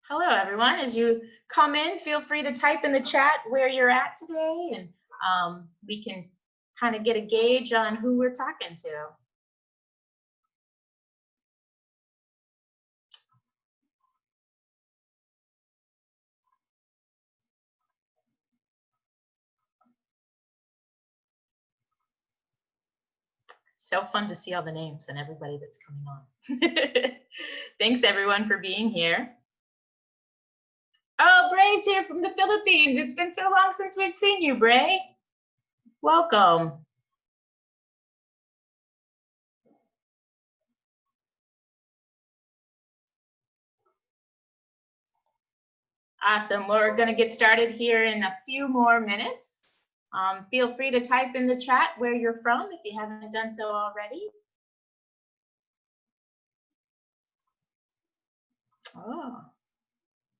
Hello, everyone. As you come in, feel free to type in the chat where you're at today, and we can kind of get a gauge on who we're talking to. So fun to see all the names and everybody that's coming on. Thanks, everyone, for being here. Oh, Bray's here from the Philippines. It's been so long since we've seen you, Bray. Welcome. Awesome. We're going to get started here in a few more minutes. Feel free to type in the chat where you're from if you haven't done so already. Oh,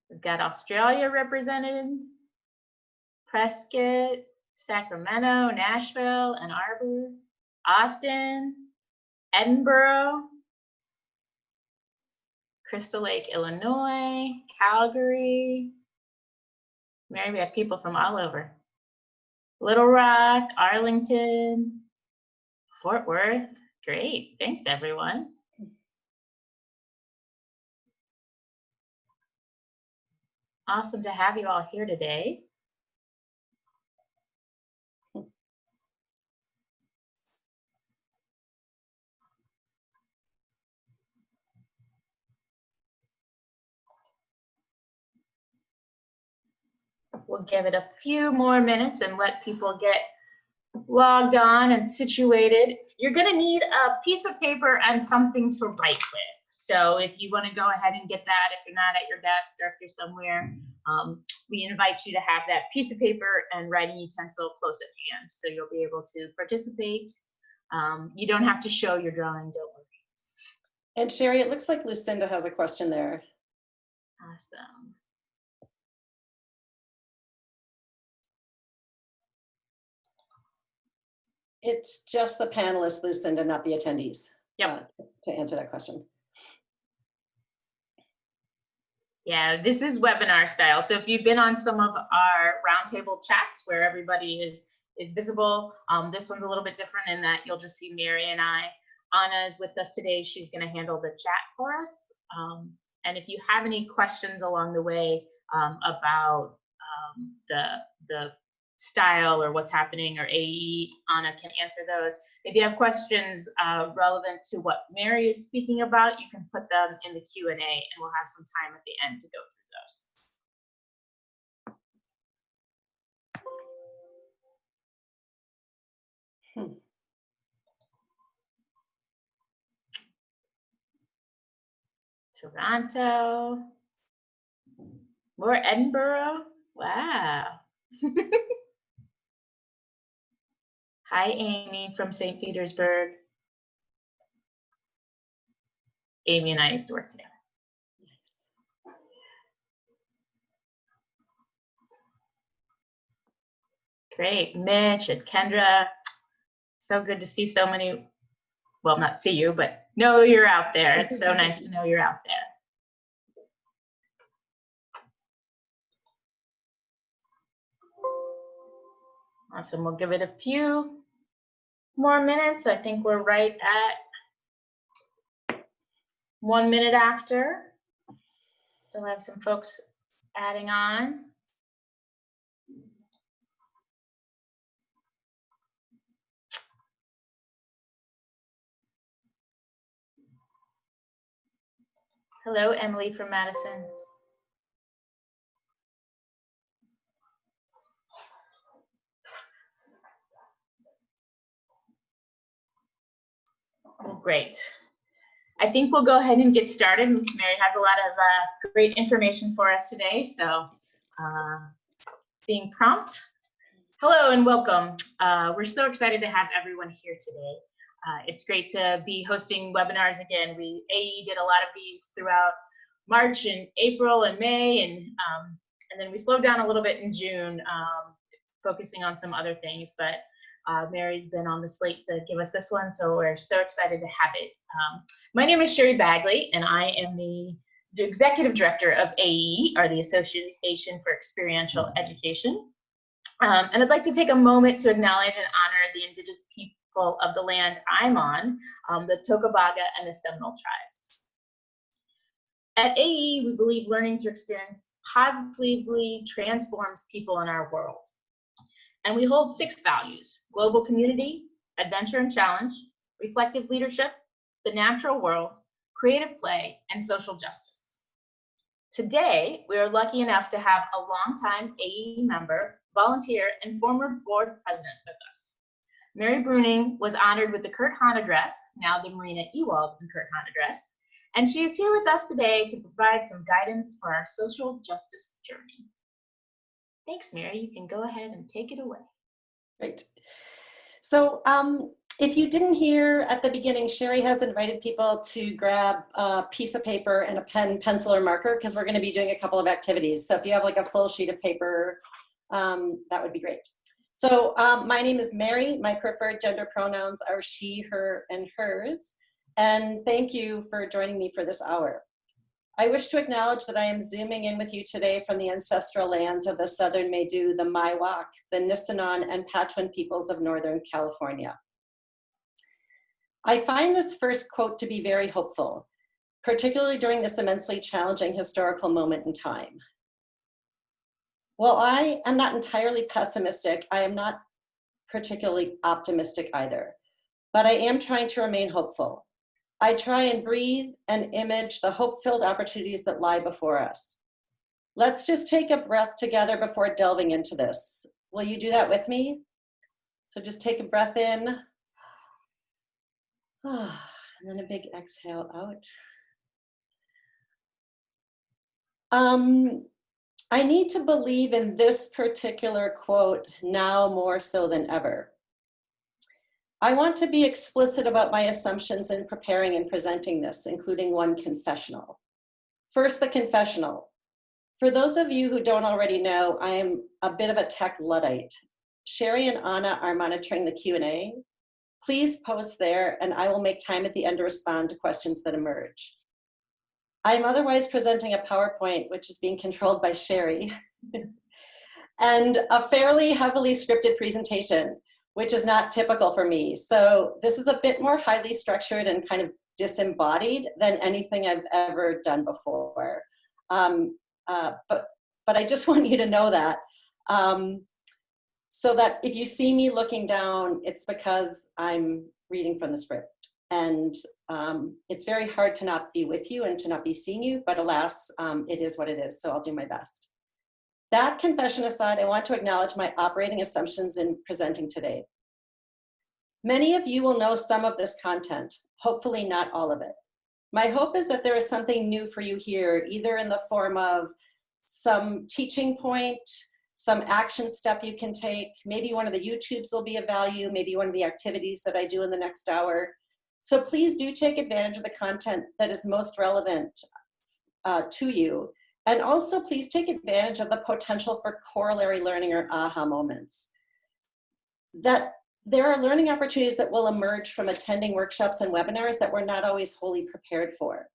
we've got Australia represented, Prescott, Sacramento, Nashville, Ann Arbor, Austin, Edinburgh, Crystal Lake, Illinois, Calgary. Mary, we have people from all over. Little Rock, Arlington, Fort Worth. Great. Thanks, everyone. Awesome to have you all here today. We'll give it a few more minutes and let people get logged on and situated. You're going to need a piece of paper and something to write with. So if you want to go ahead and get that, if you're not at your desk or if you're somewhere, we invite you to have that piece of paper and writing utensil close at hand, so you'll be able to participate. You don't have to show your drawing, don't worry. And Sherry, it looks like Lucinda has a question there. Awesome. It's just the panelists, Lucinda, not the attendees. Yep. To answer that question. Yeah, this is webinar style. So if you've been on some of our roundtable chats where everybody is visible, this one's a little bit different in that you'll just see Mary and I. Anna is with us today. She's going to handle the chat for us. And if you have any questions along the way about the style or what's happening or AE, Anna can answer those. If you have questions relevant to what Mary is speaking about, you can put them in the Q&A and we'll have some time at the end to go through those. Toronto, more Edinburgh, wow. Hi, Amy from St. Petersburg. Amy and I used to work together. Great, Mitch and Kendra. So good to see so many, well, not see you, but know you're out there. It's so nice to know you're out there. Awesome, we'll give it a few more minutes. I think we're right at 1 minute after. Still have some folks adding on. Hello, Emily from Madison. Well, great. I think we'll go ahead and get started. Mary has a lot of great information for us today, so being prompt. Hello and welcome. We're so excited to have everyone here today. It's great to be hosting webinars again. AE did a lot of these throughout March and April and May, and then we slowed down a little bit in June, focusing on some other things, but Mary's been on the slate to give us this one, so we're so excited to have it. My name is Sherry Bagley, and I am the the executive director of AE, or the Association for Experiential Education. And I'd like to take a moment to acknowledge and honor the Indigenous people of the land I'm on, the Tocobaga and the Seminole tribes. At AE, we believe learning through experience positively transforms people in our world. And we hold 6 values: global community, adventure and challenge, reflective leadership, the natural world, creative play, and social justice. Today, we are lucky enough to have a longtime AE member, volunteer, and former board president with us. Mary Breunig was honored with the Kurt Hahn Address, now the Marina Ewald and Kurt Hahn Address, and she is here with us today to provide some guidance for our social justice journey. Thanks, Mary. You can go ahead and take it away. Great. So if you didn't hear at the beginning, Sherry has invited people to grab a piece of paper and a pen, pencil, or marker, because we're going to be doing a couple of activities. So if you have like a full sheet of paper, that would be great. So my name is Mary. My preferred gender pronouns are she, her, and hers. And thank you for joining me for this hour. I wish to acknowledge that I am zooming in with you today from the ancestral lands of the Southern Maidu, the Miwok, the Nisenan, and Patwin peoples of Northern California. I find this first quote to be very hopeful, particularly during this immensely challenging historical moment in time. While I am not entirely pessimistic, I am not particularly optimistic either, but I am trying to remain hopeful. I try and breathe and image the hope-filled opportunities that lie before us. Let's just take a breath together before delving into this. Will you do that with me? So just take a breath in, and then a big exhale out. I need to believe in this particular quote now more so than ever. I want to be explicit about my assumptions in preparing and presenting this, including one confessional. First, the confessional. For those of you who don't already know, I am a bit of a tech Luddite. Sherry and Anna are monitoring the Q&A. Please post there, and I will make time at the end to respond to questions that emerge. I am otherwise presenting a PowerPoint, which is being controlled by Sherry, and a fairly heavily scripted presentation, which is not typical for me. So this is a bit more highly structured and kind of disembodied than anything I've ever done before. But I just want you to know that. So that if you see me looking down, it's because I'm reading from the script. And it's very hard to not be with you and to not be seeing you, but alas, it is what it is, so I'll do my best. That confession aside, I want to acknowledge my operating assumptions in presenting today. Many of you will know some of this content, hopefully not all of it. My hope is that there is something new for you here, either in the form of some teaching point, some action step you can take, maybe one of the YouTubes will be of value, maybe one of the activities that I do in the next hour. So please do take advantage of the content that is most relevant to you. And also please take advantage of the potential for corollary learning or aha moments. That there are learning opportunities that will emerge from attending workshops and webinars that we're not always wholly prepared for.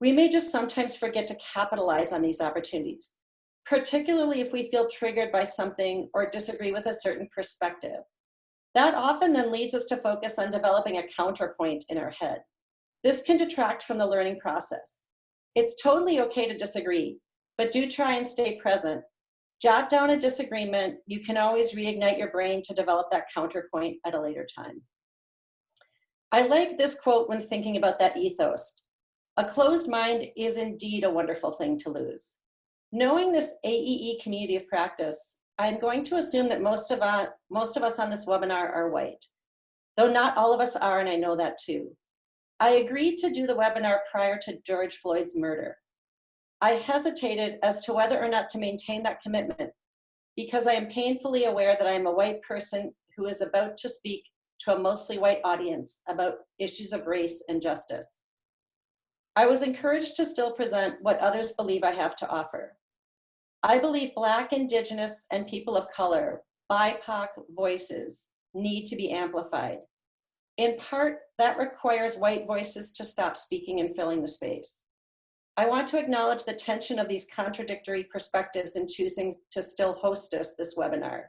We may just sometimes forget to capitalize on these opportunities, particularly if we feel triggered by something or disagree with a certain perspective. That often then leads us to focus on developing a counterpoint in our head. This can detract from the learning process. It's totally okay to disagree, but do try and stay present. Jot down a disagreement. You can always reignite your brain to develop that counterpoint at a later time. I like this quote when thinking about that ethos. A closed mind is indeed a wonderful thing to lose. Knowing this AEE community of practice, I'm going to assume that most of us on this webinar are white, though not all of us are, and I know that too. I agreed to do the webinar prior to George Floyd's murder. I hesitated as to whether or not to maintain that commitment because I am painfully aware that I am a white person who is about to speak to a mostly white audience about issues of race and justice. I was encouraged to still present what others believe I have to offer. I believe Black, Indigenous, and people of color, BIPOC voices need to be amplified. In part, that requires white voices to stop speaking and filling the space. I want to acknowledge the tension of these contradictory perspectives in choosing to still hostess this webinar.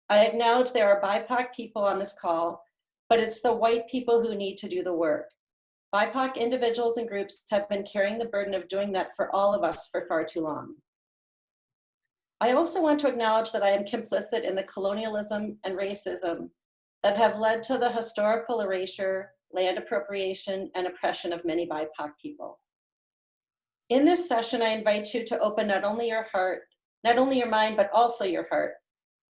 I acknowledge there are BIPOC people on this call, but it's the white people who need to do the work. BIPOC individuals and groups have been carrying the burden of doing that for all of us for far too long. I also want to acknowledge that I am complicit in the colonialism and racism that have led to the historical erasure, land appropriation, and oppression of many BIPOC people. In this session, I invite you to open not only your heart, not only your mind, but also your heart,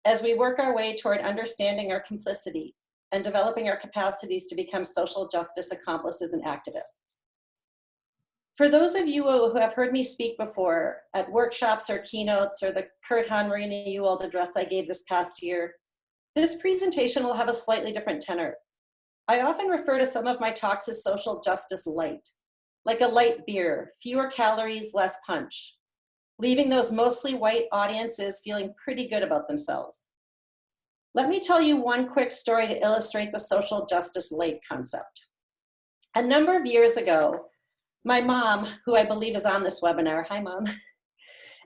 as we work our way toward understanding our complicity and developing our capacities to become social justice accomplices and activists. For those of you who have heard me speak before at workshops or keynotes or the Kurt Han Marina Ewald address I gave this past year, this presentation will have a slightly different tenor. I often refer to some of my talks as social justice light, like a light beer, fewer calories, less punch, leaving those mostly white audiences feeling pretty good about themselves. Let me tell you one quick story to illustrate the social justice light concept. A number of years ago, my mom, who I believe is on this webinar, hi Mom,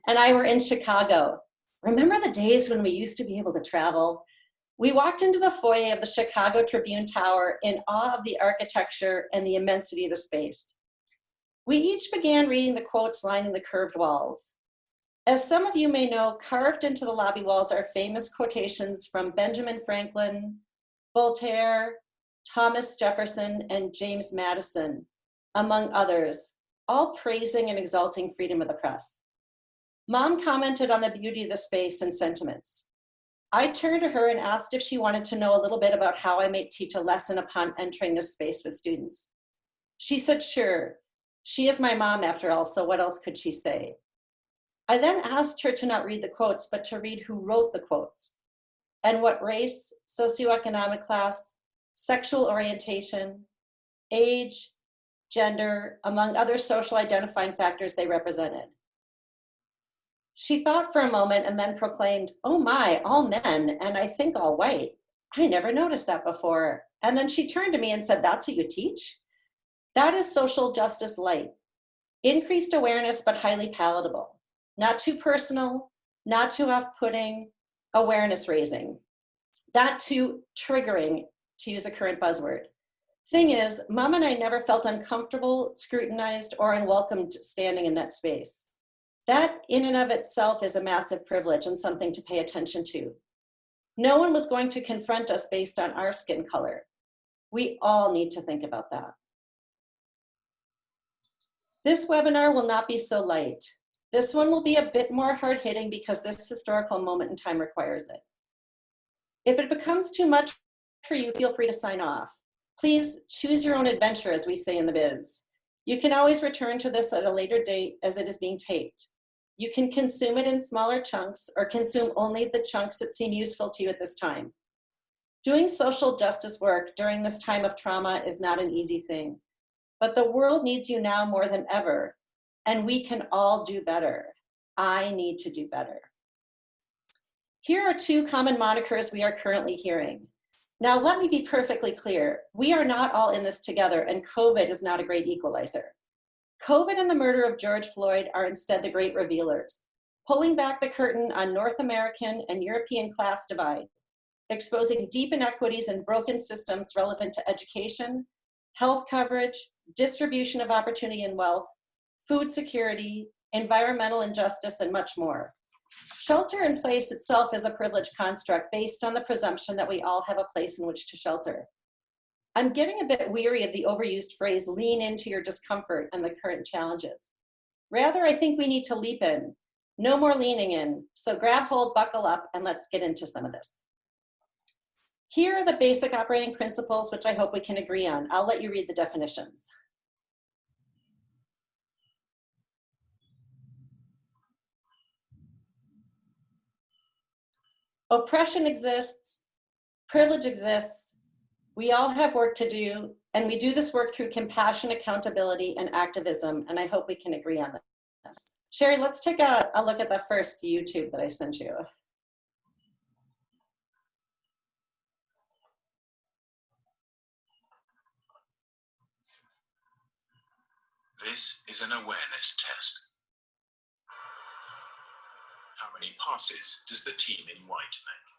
and I were in Chicago. Remember the days when we used to be able to travel? We walked into the foyer of the Chicago Tribune Tower in awe of the architecture and the immensity of the space. We each began reading the quotes lining the curved walls. As some of you may know, carved into the lobby walls are famous quotations from Benjamin Franklin, Voltaire, Thomas Jefferson, and James Madison, among others, all praising and exalting freedom of the press. Mom commented on the beauty of the space and sentiments. I turned to her and asked if she wanted to know a little bit about how I might teach a lesson upon entering this space with students. She said, sure. She is my mom after all, so what else could she say? I then asked her to not read the quotes, but to read who wrote the quotes and what race, socioeconomic class, sexual orientation, age, gender, among other social identifying factors they represented. She thought for a moment and then proclaimed, oh my, all men, and I think all white. I never noticed that before. And then she turned to me and said, that's what you teach? That is social justice light. Increased awareness, but highly palatable. Not too personal, not too off-putting, awareness raising. Not too triggering, to use a current buzzword. Thing is, Mom and I never felt uncomfortable, scrutinized, or unwelcomed standing in that space. That in and of itself is a massive privilege and something to pay attention to. No one was going to confront us based on our skin color. We all need to think about that. This webinar will not be so light. This one will be a bit more hard-hitting because this historical moment in time requires it. If it becomes too much for you, feel free to sign off. Please choose your own adventure, as we say in the biz. You can always return to this at a later date as it is being taped. You can consume it in smaller chunks or consume only the chunks that seem useful to you at this time. Doing social justice work during this time of trauma is not an easy thing, but the world needs you now more than ever, and we can all do better. I need to do better. Here are two common monikers we are currently hearing. Now, let me be perfectly clear. We are not all in this together, and COVID is not a great equalizer. COVID and the murder of George Floyd are instead the great revealers, pulling back the curtain on North American and European class divide, exposing deep inequities and broken systems relevant to education, health coverage, distribution of opportunity and wealth, food security, environmental injustice, and much more. Shelter in place itself is a privileged construct based on the presumption that we all have a place in which to shelter. I'm getting a bit weary of the overused phrase, lean into your discomfort and the current challenges. Rather, I think we need to leap in. No more leaning in. So grab hold, buckle up, and let's get into some of this. Here are the basic operating principles, which I hope we can agree on. I'll let you read the definitions. Oppression exists, privilege exists, we all have work to do, and we do this work through compassion, accountability, and activism, and I hope we can agree on this. Sherry, let's take a look at the first YouTube that I sent you. This is an awareness test. How many passes does the team in white make?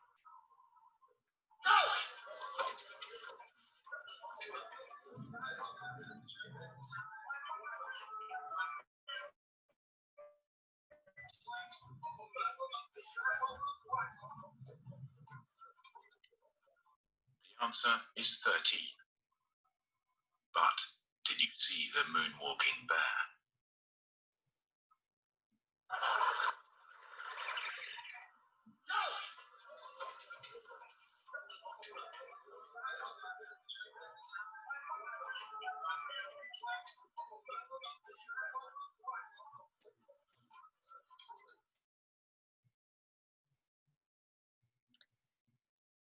The answer is 13. But did you see the moonwalking bear?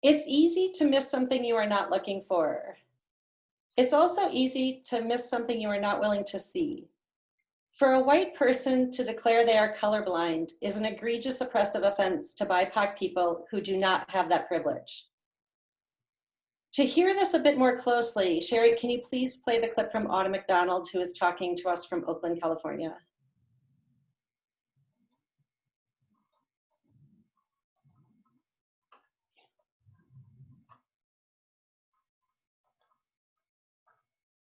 It's easy to miss something you are not looking for. It's also easy to miss something you are not willing to see. For a white person to declare they are colorblind is an egregious oppressive offense to BIPOC people who do not have that privilege. To hear this a bit more closely, Sherry, can you please play the clip from Autumn McDonald, who is talking to us from Oakland, California?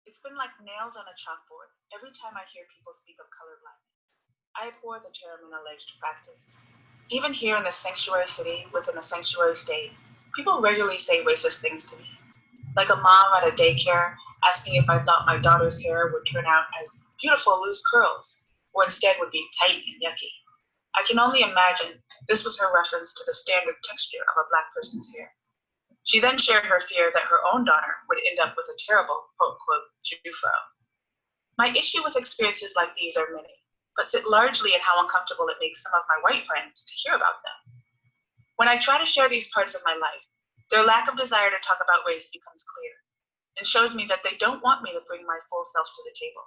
It's been like nails on a chalkboard every time I hear people speak of colorblindness. I abhor the term an alleged practice. Even here in the sanctuary city within a sanctuary state, people regularly say racist things to me. Like a mom at a daycare asking if I thought my daughter's hair would turn out as beautiful loose curls, or instead would be tight and yucky. I can only imagine this was her reference to the standard texture of a Black person's hair. She then shared her fear that her own daughter would end up with a terrible, quote-unquote, Jufro. My issue with experiences like these are many, but sit largely in how uncomfortable it makes some of my white friends to hear about them. When I try to share these parts of my life, their lack of desire to talk about race becomes clear and shows me that they don't want me to bring my full self to the table.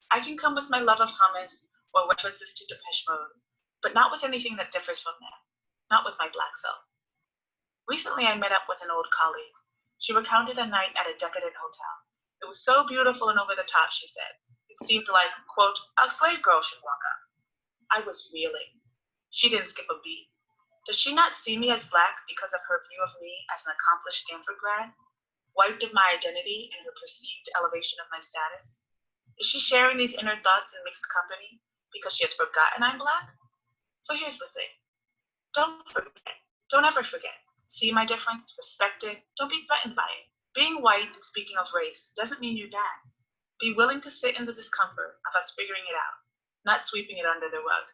I can come with my love of hummus or references to Depeche Mode, but not with anything that differs from them, not with my Black self. Recently, I met up with an old colleague. She recounted a night at a decadent hotel. It was so beautiful and over the top, she said. It seemed like, quote, a slave girl should walk up. I was reeling. She didn't skip a beat. Does she not see me as Black because of her view of me as an accomplished Stanford grad? Wiped of my identity and her perceived elevation of my status? Is she sharing these inner thoughts in mixed company because she has forgotten I'm Black? So here's the thing. Don't forget. Don't ever forget. See my difference, respect it, don't be threatened by it. Being white and speaking of race doesn't mean you're bad. Be willing to sit in the discomfort of us figuring it out, not sweeping it under the rug.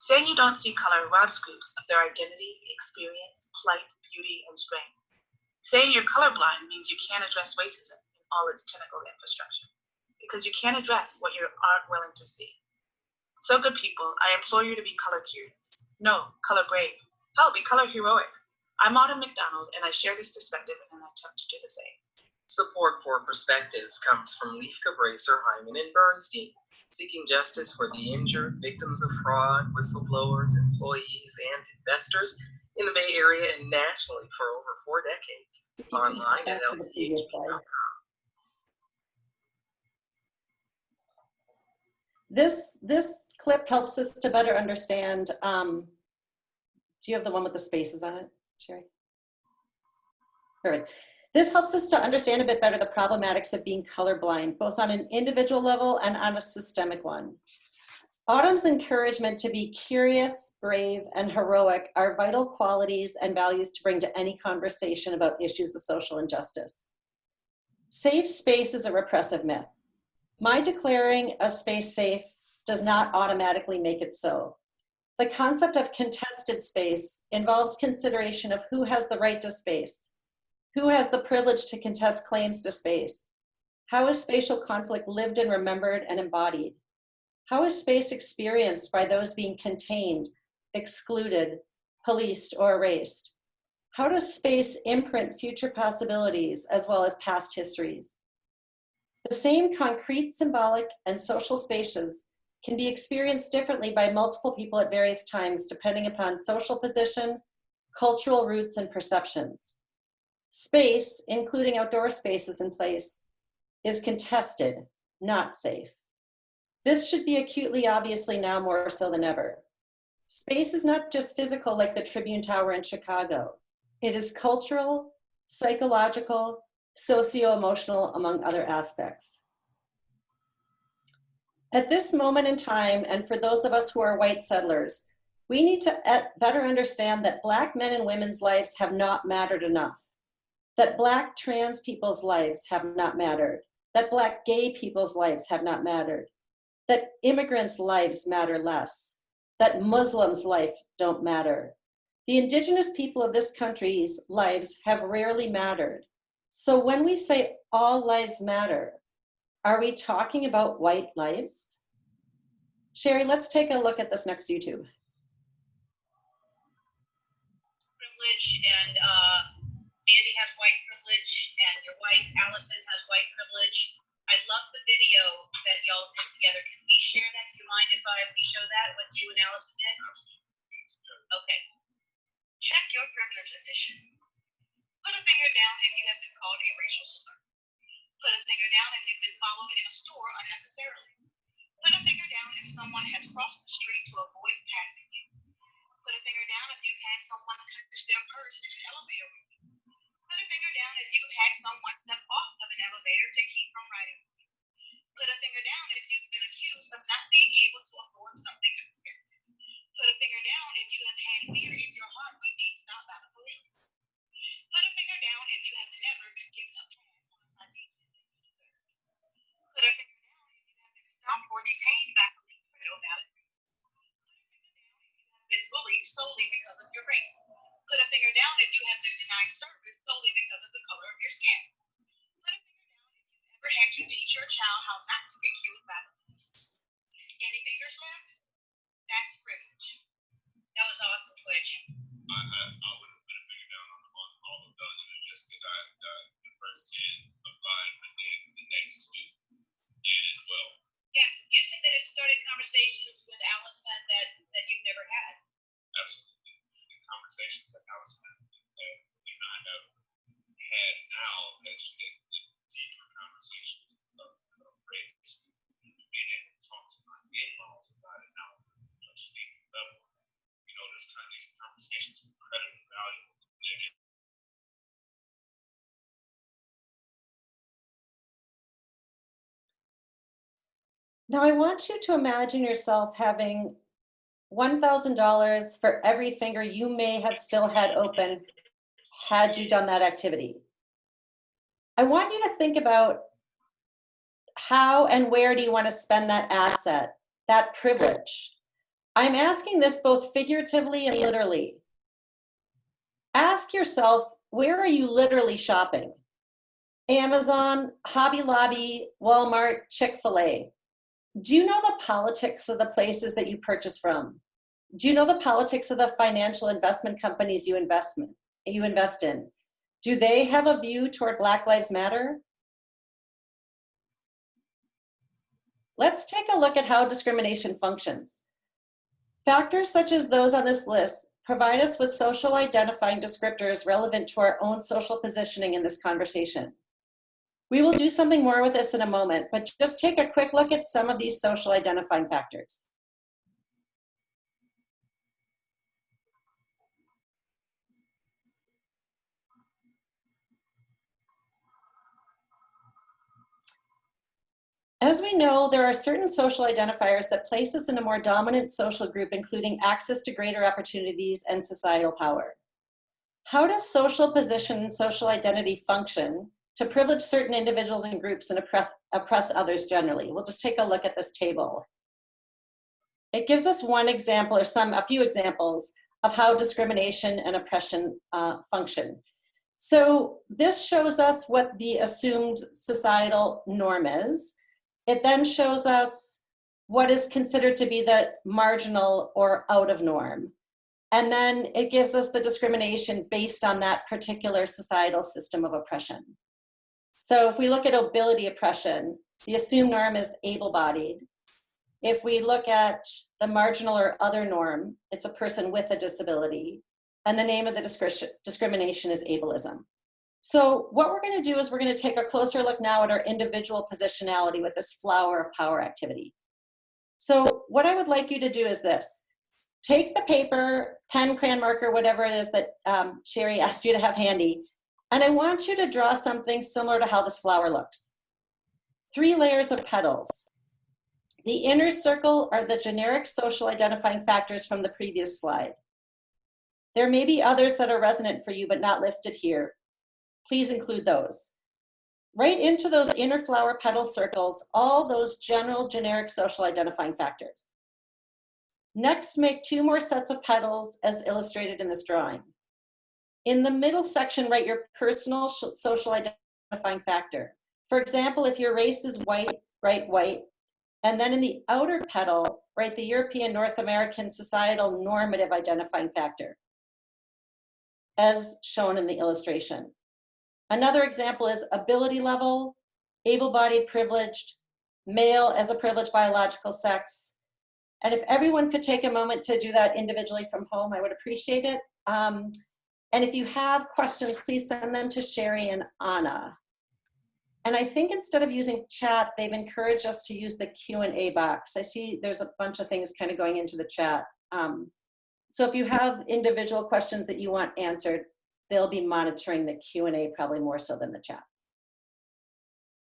Saying you don't see color robs groups of their identity, experience, plight, beauty, and strength. Saying you're colorblind means you can't address racism in all its tentacle infrastructure, because you can't address what you aren't willing to see. So good people, I implore you to be color curious. No, color brave. Hell, be color heroic. I'm Autumn McDonald, and I share this perspective in an attempt to do the same. Support for perspectives comes from Leif Cabraser, Hyman, and Bernstein, seeking justice for the injured, victims of fraud, whistleblowers, employees, and investors in the Bay Area and nationally for over 4 decades. Online at lch.com. This clip helps us to better understand. Do you have the one with the spaces on it, Sherry? Perfect. This helps us to understand a bit better the problematics of being colorblind, both on an individual level and on a systemic one. Autumn's encouragement to be curious, brave, and heroic are vital qualities and values to bring to any conversation about issues of social injustice. Safe space is a repressive myth. My declaring a space safe does not automatically make it so. The concept of contested space involves consideration of who has the right to space, who has the privilege to contest claims to space, how is spatial conflict lived and remembered and embodied, how is space experienced by those being contained, excluded, policed, or erased, how does space imprint future possibilities as well as past histories. The same concrete, symbolic, and social spaces can be experienced differently by multiple people at various times depending upon social position, cultural roots, and perceptions. Space, including outdoor spaces in place, is contested, not safe. This should be acutely obviously now more so than ever. Space is not just physical like the Tribune Tower in Chicago. It is cultural, psychological, socio-emotional, among other aspects. At this moment in time, and for those of us who are white settlers, we need to better understand that Black men and women's lives have not mattered enough, that Black trans people's lives have not mattered, that Black gay people's lives have not mattered, that immigrants' lives matter less, that Muslims' life don't matter. The Indigenous people of this country's lives have rarely mattered. So when we say all lives matter, are we talking about white lives? Sherry, let's take a look at this next YouTube. Privilege, and Andy has white privilege, and your wife, Allison, has white privilege. I love the video that y'all did together. Can we share that? Do you mind if we show that, what you and Allison did? Okay. Check your privilege edition. Put a finger down if you have been called a racial slur. Put a finger down if you've been followed in a store unnecessarily. Put a finger down if someone has crossed the street to avoid passing you. Put a finger down if you've had someone touch their purse in an elevator with you. Put a finger down if you've had someone step off of an elevator to keep from riding with you. Put a finger down if you've been accused of not being able to afford something expensive. Put a finger down if you have had fear in your heart when being stopped by the police. Put a finger down if you have never been given a pass on a citation that you deserve. Put a finger down if you have been stopped or detained by police for no valid reason. Put a finger down if you have been bullied solely because of your race. Put a finger down if you have been denied service solely because of the color of your skin. Put a finger down if you've ever had to teach your child how not to get killed by the police. Any fingers left? That's privilege. That was awesome, Twitch. I would have put a finger down on all of those, just because the first 10 applied, but then the next 2 did as well. Yeah, you said that it started conversations with Allison that you've never had. Absolutely. The conversations that Allison and I have had now that she had deeper conversations of race and talks about in-laws about it now, much deeper level. You know, these conversations are incredibly valuable. Now I want you to imagine yourself having $1,000 for every finger you may have still had open had you done that activity. I want you to think about how and where do you want to spend that asset, that privilege. I'm asking this both figuratively and literally. Ask yourself, where are you literally shopping? Amazon, Hobby Lobby, Walmart, Chick-fil-A. Do you know the politics of the places that you purchase from? Do you know the politics of the financial investment companies you invest in? Do they have a view toward Black Lives Matter? Let's take a look at how discrimination functions. Factors such as those on this list provide us with social identifying descriptors relevant to our own social positioning in this conversation. We will do something more with this in a moment, but just take a quick look at some of these social identifying factors. As we know, there are certain social identifiers that place us in a more dominant social group, including access to greater opportunities and societal power. How does social position and social identity function to privilege certain individuals and groups and oppress others generally? We'll just take a look at this table. It gives us one example, or a few examples of how discrimination and oppression function. So this shows us what the assumed societal norm is. It then shows us what is considered to be the marginal or out of norm. And then it gives us the discrimination based on that particular societal system of oppression. So if we look at ability oppression, the assumed norm is able-bodied. If we look at the marginal or other norm, it's a person with a disability. And the name of the discrimination is ableism. So what we're going to do is we're going to take a closer look now at our individual positionality with this flower of power activity. So what I would like you to do is this. Take the paper, pen, crayon, marker, whatever it is that Sherry asked you to have handy, and I want you to draw something similar to how this flower looks. 3 layers of petals. The inner circle are the generic social identifying factors from the previous slide. There may be others that are resonant for you but not listed here. Please include those. Right into those inner flower petal circles, all those general generic social identifying factors. Next, make 2 more sets of petals as illustrated in this drawing. In the middle section, write your personal social identifying factor. For example, if your race is white, write white. And then in the outer petal, write the European North American societal normative identifying factor, as shown in the illustration. Another example is ability level, able-bodied privileged, male as a privileged biological sex. And if everyone could take a moment to do that individually from home, I would appreciate it. And if you have questions, please send them to Sherry and Anna. And I think instead of using chat, they've encouraged us to use the Q&A box. I see there's a bunch of things kind of going into the chat. So if you have individual questions that you want answered, they'll be monitoring the Q&A probably more so than the chat.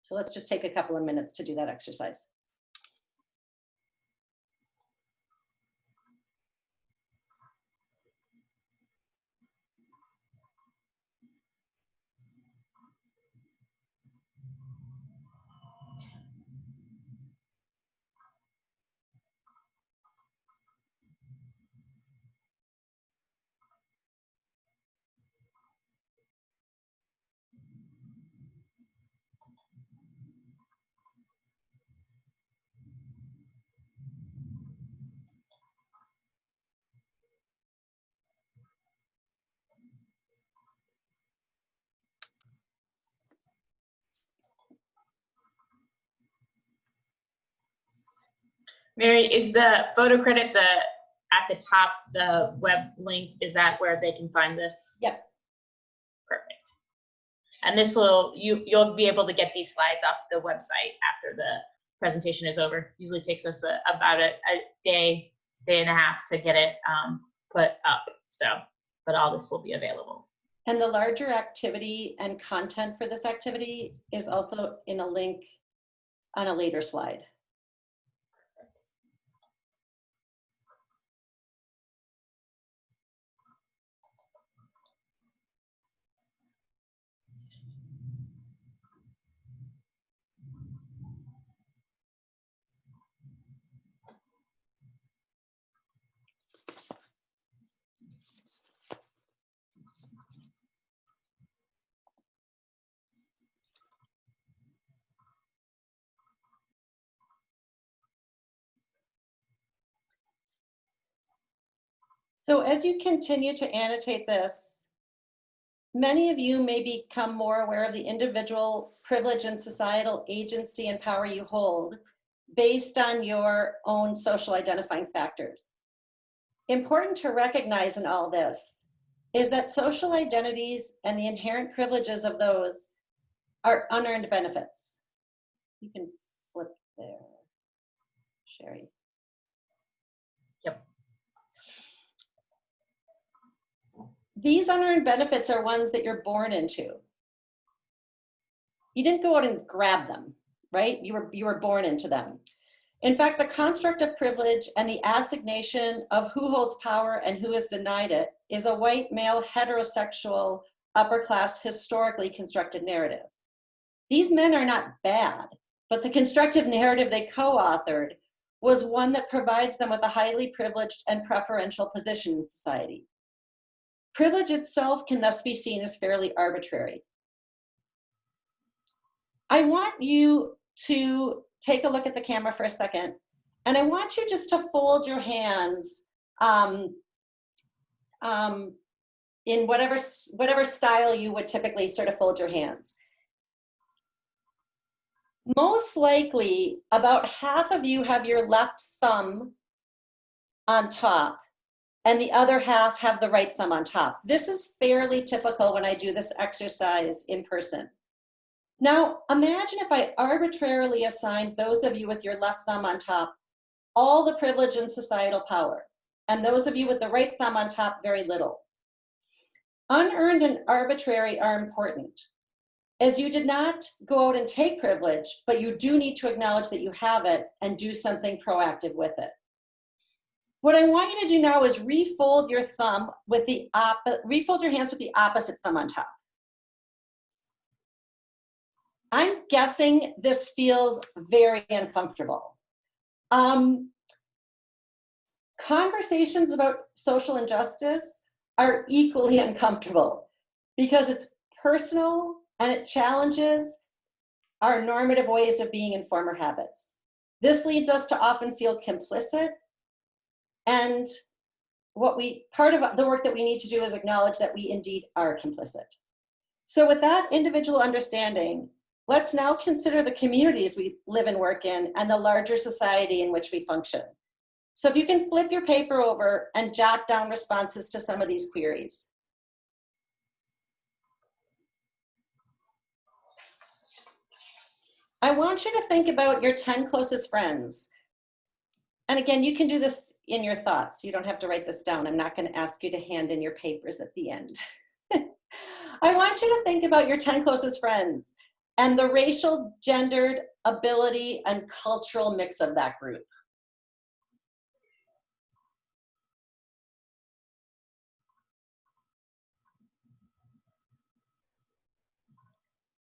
So let's just take a couple of minutes to do that exercise. Mary, is the photo credit at the top, the web link, is that where they can find this? Yep. Perfect. And this will, you'll be able to get these slides off the website after the presentation is over. Usually takes us about a day and a half to get it put up. So, but all this will be available. And the larger activity and content for this activity is also in a link on a later slide. So as you continue to annotate this, many of you may become more aware of the individual privilege and societal agency and power you hold based on your own social identifying factors. Important to recognize in all this is that social identities and the inherent privileges of those are unearned benefits. You can flip there, Sherry. Yep. These unearned benefits are ones that you're born into. You didn't go out and grab them, right? You were born into them. In fact, the construct of privilege and the assignation of who holds power and who is denied it is a white male heterosexual upper class historically constructed narrative. These men are not bad, but the constructive narrative they co-authored was one that provides them with a highly privileged and preferential position in society. Privilege itself can thus be seen as fairly arbitrary. I want you to take a look at the camera for a second, and I want you just to fold your hands in whatever style you would typically sort of fold your hands. Most likely, about half of you have your left thumb on top, and the other half have the right thumb on top. This is fairly typical when I do this exercise in person. Now, imagine if I arbitrarily assigned those of you with your left thumb on top all the privilege and societal power, and those of you with the right thumb on top very little. Unearned and arbitrary are important, as you did not go out and take privilege, but you do need to acknowledge that you have it and do something proactive with it. What I want you to do now is refold your thumb with the refold your hands with the opposite thumb on top. I'm guessing this feels very uncomfortable. Conversations about social injustice are equally uncomfortable because it's personal and it challenges our normative ways of being and former habits. This leads us to often feel complicit, and part of the work that we need to do is acknowledge that we indeed are complicit. So with that individual understanding, let's now consider the communities we live and work in and the larger society in which we function. So if you can flip your paper over and jot down responses to some of these queries. I want you to think about your 10 closest friends. And again, you can do this in your thoughts. You don't have to write this down. I'm not going to ask you to hand in your papers at the end. I want you to think about your 10 closest friends and the racial, gendered, ability, and cultural mix of that group.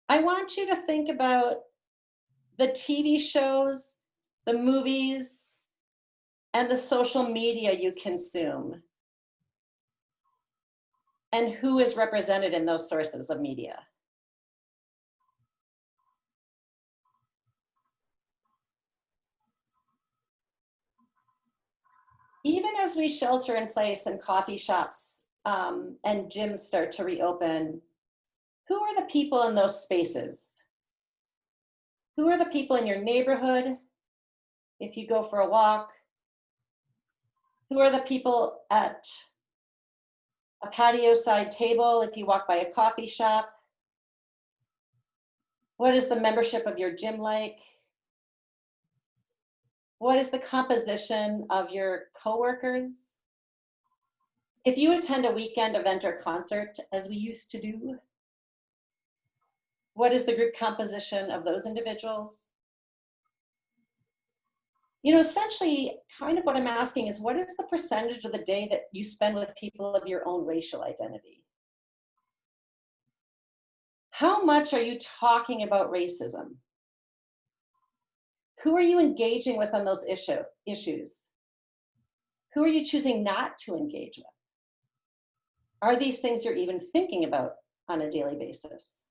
I want you to think about the TV shows, the movies, and the social media you consume, and who is represented in those sources of media. Even as we shelter in place and coffee shops and gyms start to reopen, who are the people in those spaces? Who are the people in your neighborhood if you go for a walk? Who are the people at a patio side table if you walk by a coffee shop? What is the membership of your gym like? What is the composition of your coworkers? If you attend a weekend event or concert, as we used to do, what is the group composition of those individuals? You know, essentially, kind of what I'm asking is, what is the percentage of the day that you spend with people of your own racial identity? How much are you talking about racism? Who are you engaging with on those issues? Who are you choosing not to engage with? Are these things you're even thinking about on a daily basis?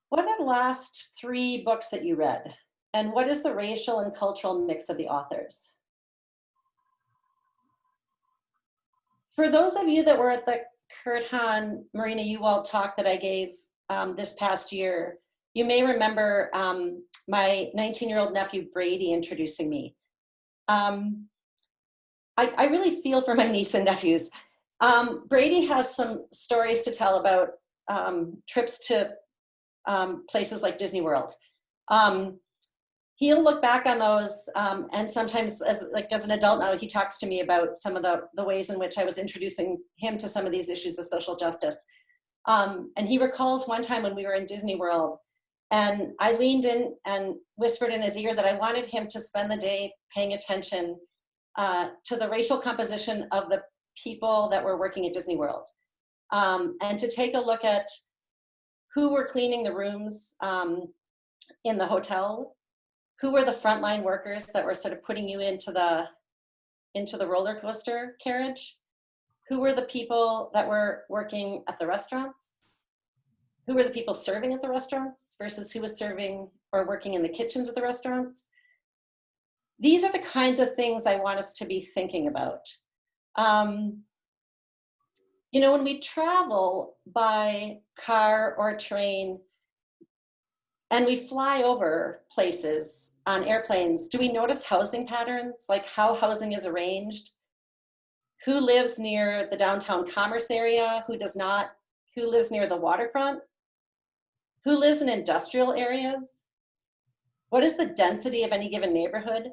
What are the last 3 books that you read? And what is the racial and cultural mix of the authors? For those of you that were at the Kurthan Marina Uwald talk that I gave this past year, you may remember my 19-year-old nephew Brady introducing me. I really feel for my niece and nephews. Brady has some stories to tell about trips to places like Disney World. He'll look back on those, and sometimes as an adult now, he talks to me about some of the ways in which I was introducing him to some of these issues of social justice. And he recalls one time when we were in Disney World, and I leaned in and whispered in his ear that I wanted him to spend the day paying attention to the racial composition of the people that were working at Disney World, and to take a look at who were cleaning the rooms in the hotel, who were the frontline workers that were sort of putting you into the roller coaster carriage, who were the people that were working at the restaurants, who were the people serving at the restaurants versus who was serving or working in the kitchens of the restaurants. These are the kinds of things I want us to be thinking about. You know, when we travel by car or train, and we fly over places on airplanes, do we notice housing patterns, like how housing is arranged? Who lives near the downtown commerce area? Who does not? Who lives near the waterfront? Who lives in industrial areas? What is the density of any given neighborhood?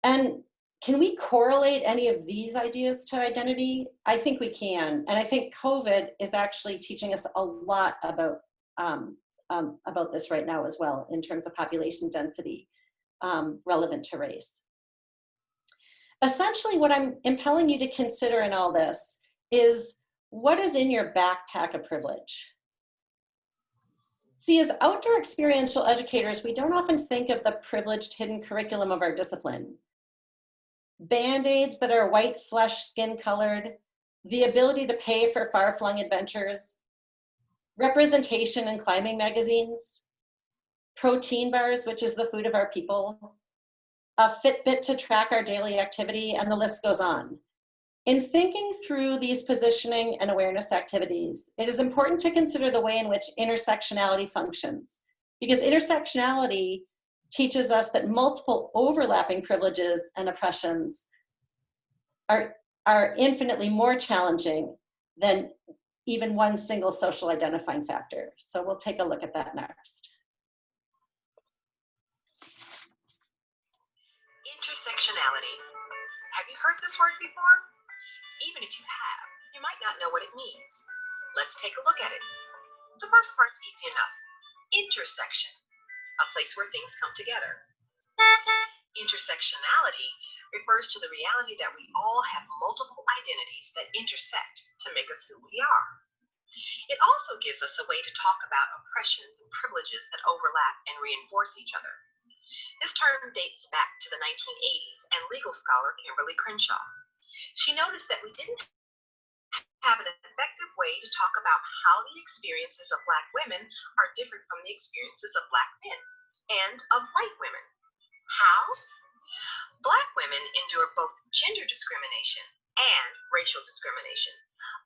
And can we correlate any of these ideas to identity? I think we can. And I think COVID is actually teaching us a lot about this right now as well, in terms of population density relevant to race. Essentially, what I'm impelling you to consider in all this is, what is in your backpack of privilege? See, as outdoor experiential educators, we don't often think of the privileged hidden curriculum of our discipline. Band-aids that are white flesh skin colored, the ability to pay for far-flung adventures, representation in climbing magazines, protein bars, which is the food of our people, a Fitbit to track our daily activity, and the list goes on. In thinking through these positioning and awareness activities, it is important to consider the way in which intersectionality functions, because intersectionality teaches us that multiple overlapping privileges and oppressions are infinitely more challenging than even one single social identifying factor. So we'll take a look at that next. Intersectionality. Have you heard this word before? Even if you have, you might not know what it means. Let's take a look at it. The first part's easy enough. Intersection, a place where things come together. Intersectionality refers to the reality that we all have multiple identities that intersect to make us who we are. It also gives us a way to talk about oppressions and privileges that overlap and reinforce each other. This term dates back to the 1980s and legal scholar Kimberly Crenshaw. She noticed that we didn't have an effective way to talk about how the experiences of Black women are different from the experiences of Black men and of white women. How? Black women endure both gender discrimination and racial discrimination.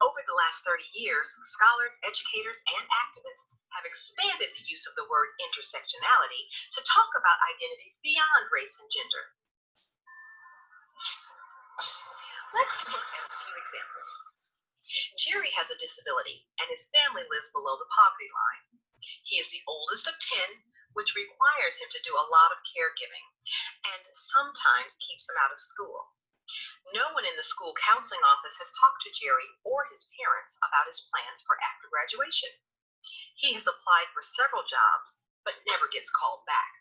Over the last 30 years, scholars, educators, and activists have expanded the use of the word intersectionality to talk about identities beyond race and gender. Let's look at a few examples. Jerry has a disability, and his family lives below the poverty line. He is the oldest of 10, which requires him to do a lot of caregiving, and sometimes keeps him out of school. No one in the school counseling office has talked to Jerry or his parents about his plans for after graduation. He has applied for several jobs, but never gets called back.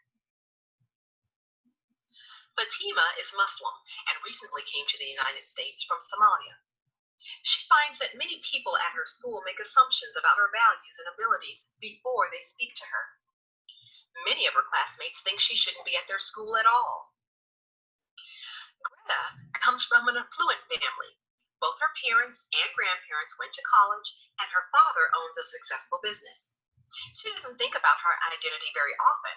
Fatima is Muslim and recently came to the United States from Somalia. She finds that many people at her school make assumptions about her values and abilities before they speak to her. Many of her classmates think she shouldn't be at their school at all. Greta comes from an affluent family. Both her parents and grandparents went to college, and her father owns a successful business. She doesn't think about her identity very often,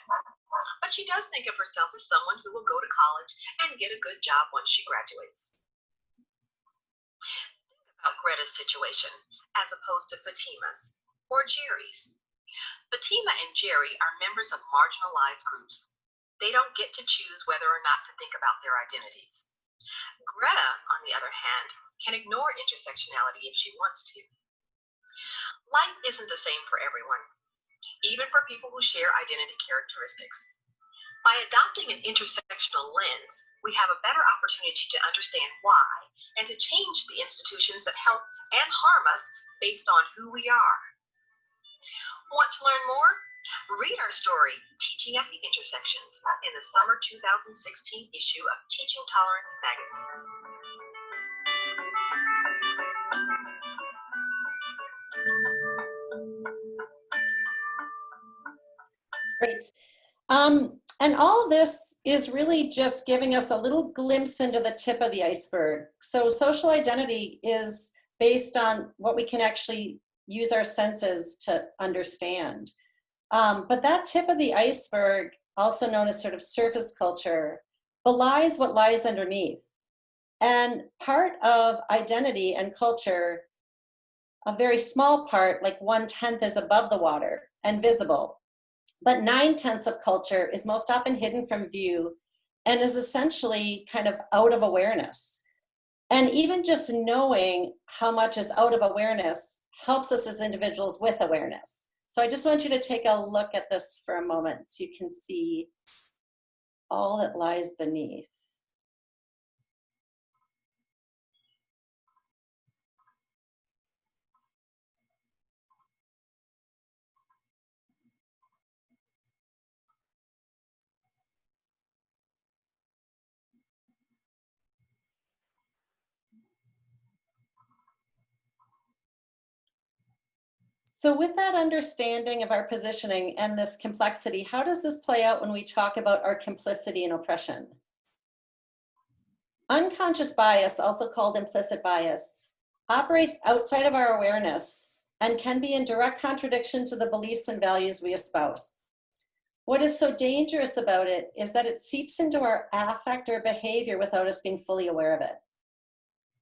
but she does think of herself as someone who will go to college and get a good job once she graduates. Think about Greta's situation as opposed to Fatima's or Jerry's. Fatima and Jerry are members of marginalized groups. They don't get to choose whether or not to think about their identities. Greta, on the other hand, can ignore intersectionality if she wants to. Life isn't the same for everyone, even for people who share identity characteristics. By adopting an intersectional lens, we have a better opportunity to understand why and to change the institutions that help and harm us based on who we are. Want to learn more? Read our story, Teaching at the Intersections, in the summer 2016 issue of Teaching Tolerance magazine. Great. And all this is really just giving us a little glimpse into the tip of the iceberg. So social identity is based on what we can actually use our senses to understand. But that tip of the iceberg, also known as sort of surface culture, belies what lies underneath. And part of identity and culture, a very small part, like 1/10, is above the water and visible. but 9/10 of culture is most often hidden from view and is essentially kind of out of awareness. And even just knowing how much is out of awareness helps us as individuals with awareness. So I just want you to take a look at this for a moment so you can see all that lies beneath. So with that understanding of our positioning and this complexity, how does this play out when we talk about our complicity and oppression? Unconscious bias, also called implicit bias, operates outside of our awareness and can be in direct contradiction to the beliefs and values we espouse. What is so dangerous about it is that it seeps into our affect or behavior without us being fully aware of it.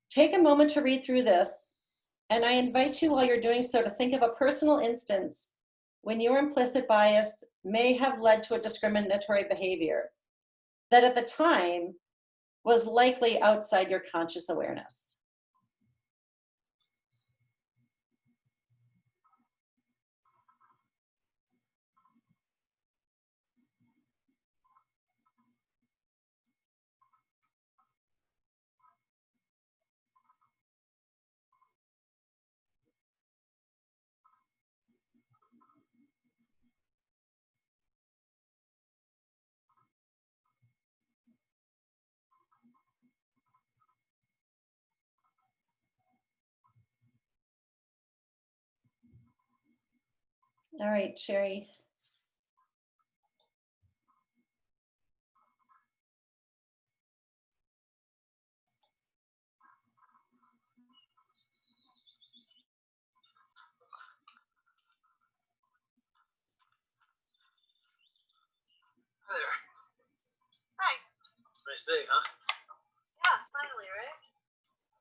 Take a moment to read through this, and I invite you while you're doing so to think of a personal instance when your implicit bias may have led to a discriminatory behavior that at the time was likely outside your conscious awareness. All right, Sherry. Hi there. Hi. Nice day, huh? Yeah, finally, right?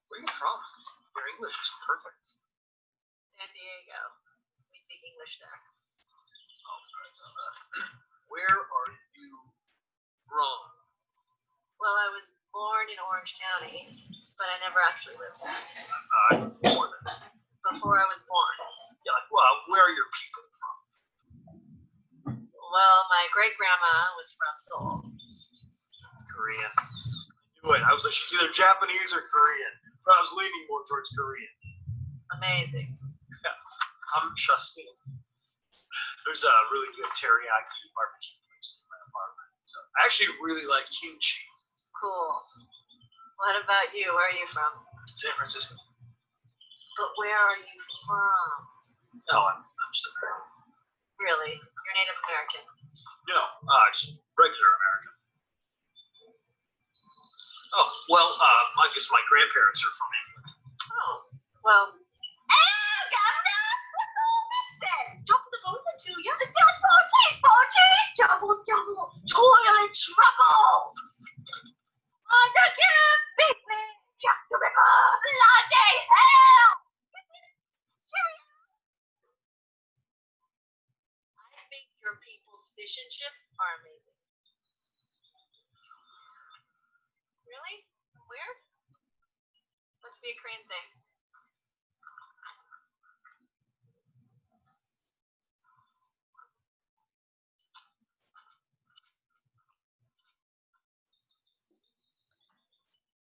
Where are you from? Your English is perfect. San Diego. We speak English there. Oh, good. Where are you from? Well, I was born in Orange County, but I never actually lived there. Before that. Before I was born. Yeah, like, well, where are your people from? Well, my great-grandma was from Seoul. Korean. I knew it. I was like, she's either Japanese or Korean. But I was leaning more towards Korean. Amazing. Yeah. I'm trusting. There's a really good teriyaki barbecue place in my apartment. So I actually really like kimchi. Cool. What about you? Where are you from? San Francisco. But where are you from? No, I'm just American. Really? You're Native American? No, just regular American. Oh, well, I guess my grandparents are from England. Oh, well. Double, toilet trouble. On the big man, Jack the Ripper, bloody hell. I think your people's fish and chips are amazing. Really? Where? Must be a Korean thing.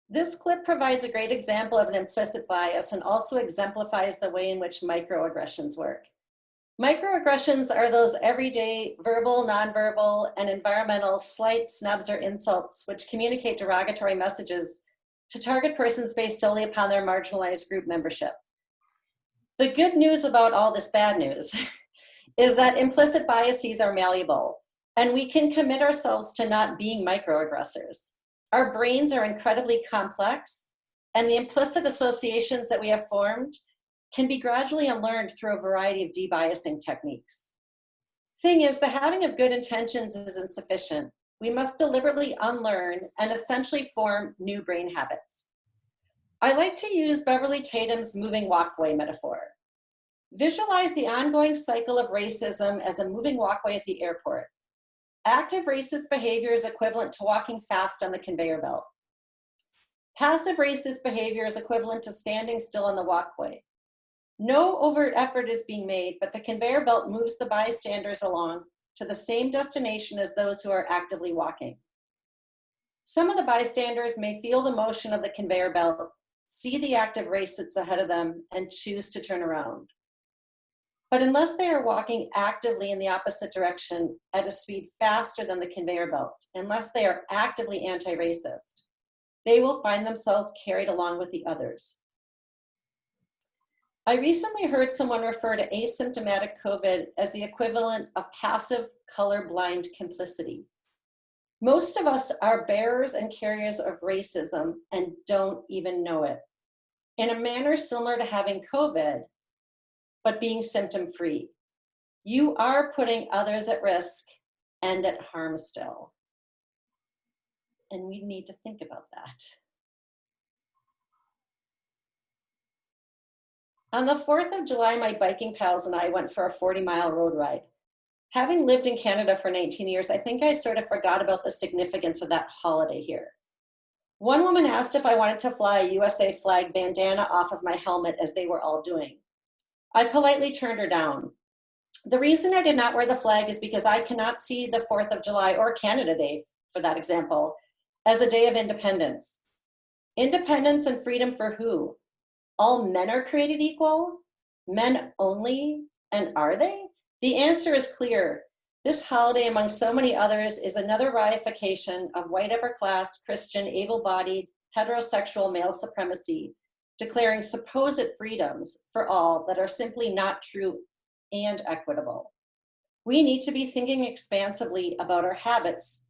This clip provides a great example of an implicit bias and also exemplifies the way in which microaggressions work. Microaggressions are those everyday verbal, nonverbal, and environmental slights, snubs, or insults which communicate derogatory messages to target persons based solely upon their marginalized group membership. The good news about all this bad news is that implicit biases are malleable, and we can commit ourselves to not being microaggressors. Our brains are incredibly complex, and the implicit associations that we have formed can be gradually unlearned through a variety of debiasing techniques. Thing is, the having of good intentions is insufficient. We must deliberately unlearn and essentially form new brain habits. I like to use Beverly Tatum's moving walkway metaphor. Visualize the ongoing cycle of racism as a moving walkway at the airport. Active racist behavior is equivalent to walking fast on the conveyor belt. Passive racist behavior is equivalent to standing still on the walkway. No overt effort is being made, but the conveyor belt moves the bystanders along to the same destination as those who are actively walking. Some of the bystanders may feel the motion of the conveyor belt, see the active racists ahead of them, and choose to turn around. But unless they are walking actively in the opposite direction at a speed faster than the conveyor belt, unless they are actively anti-racist, they will find themselves carried along with the others. I recently heard someone refer to asymptomatic COVID as the equivalent of passive colorblind complicity. Most of us are bearers and carriers of racism and don't even know it, in a manner similar to having COVID, but being symptom-free. You are putting others at risk and at harm still. And we need to think about that. On the 4th of July, my biking pals and I went for a 40-mile road ride. Having lived in Canada for 19 years, I think I sort of forgot about the significance of that holiday here. One woman asked if I wanted to fly a USA flag bandana off of my helmet as they were all doing. I politely turned her down. The reason I did not wear the flag is because I cannot see the 4th of July or Canada Day, for that example, as a day of independence. Independence and freedom for who? All men are created equal? Men only? And are they? The answer is clear. This holiday, among so many others, is another reification of white upper class, Christian, able-bodied, heterosexual male supremacy, declaring supposed freedoms for all that are simply not true and equitable. We need to be thinking expansively about our habits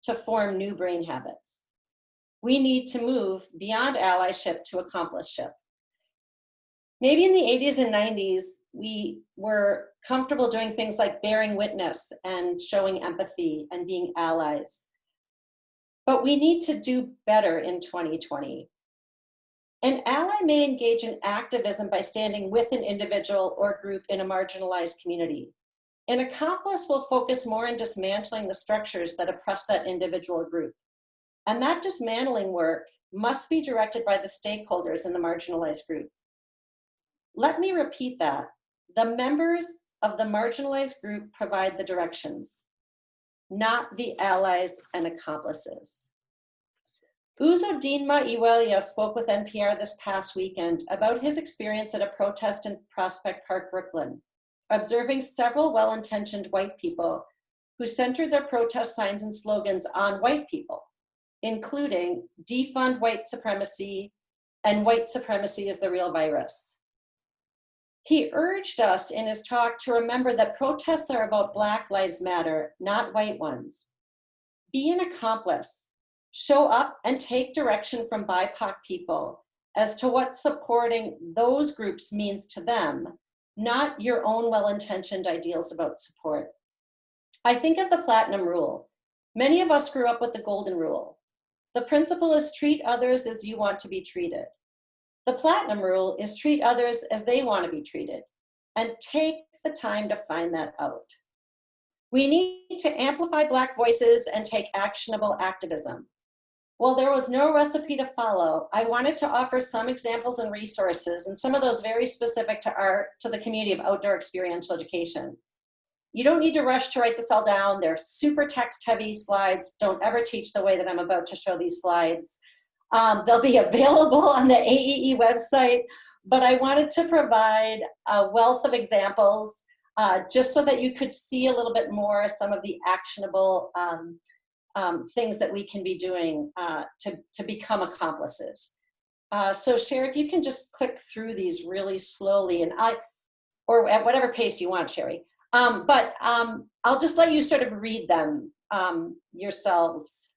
to form new brain habits. We need to move beyond allyship to accomplice-ship. Maybe in the 80s and 90s, we were comfortable doing things like bearing witness and showing empathy and being allies. But we need to do better in 2020. An ally may engage in activism by standing with an individual or group in a marginalized community. An accomplice will focus more on dismantling the structures that oppress that individual group. And that dismantling work must be directed by the stakeholders in the marginalized group. Let me repeat that. The members of the marginalized group provide the directions, not the allies and accomplices. Uzodinma Iwelia spoke with NPR this past weekend about his experience at a protest in Prospect Park, Brooklyn, observing several well-intentioned white people who centered their protest signs and slogans on white people, including defund white supremacy and white supremacy is the real virus. He urged us in his talk to remember that protests are about Black Lives Matter, not white ones. Be an accomplice. Show up and take direction from BIPOC people as to what supporting those groups means to them, not your own well-intentioned ideals about support. I think of the platinum rule. Many of us grew up with the golden rule. The principle is treat others as you want to be treated. The platinum rule is treat others as they want to be treated, and take the time to find that out. We need to amplify Black voices and take actionable activism. While there was no recipe to follow, I wanted to offer some examples and resources, and some of those very specific to the community of outdoor experiential education. You don't need to rush to write this all down. They're super text-heavy slides. Don't ever teach the way that I'm about to show these slides. They'll be available on the AEE website, but I wanted to provide a wealth of examples just so that you could see a little bit more some of the actionable things that we can be doing to become accomplices. So Sherry, if you can just click through these really slowly, and or at whatever pace you want, Sherry. But I'll just let you sort of read them yourselves.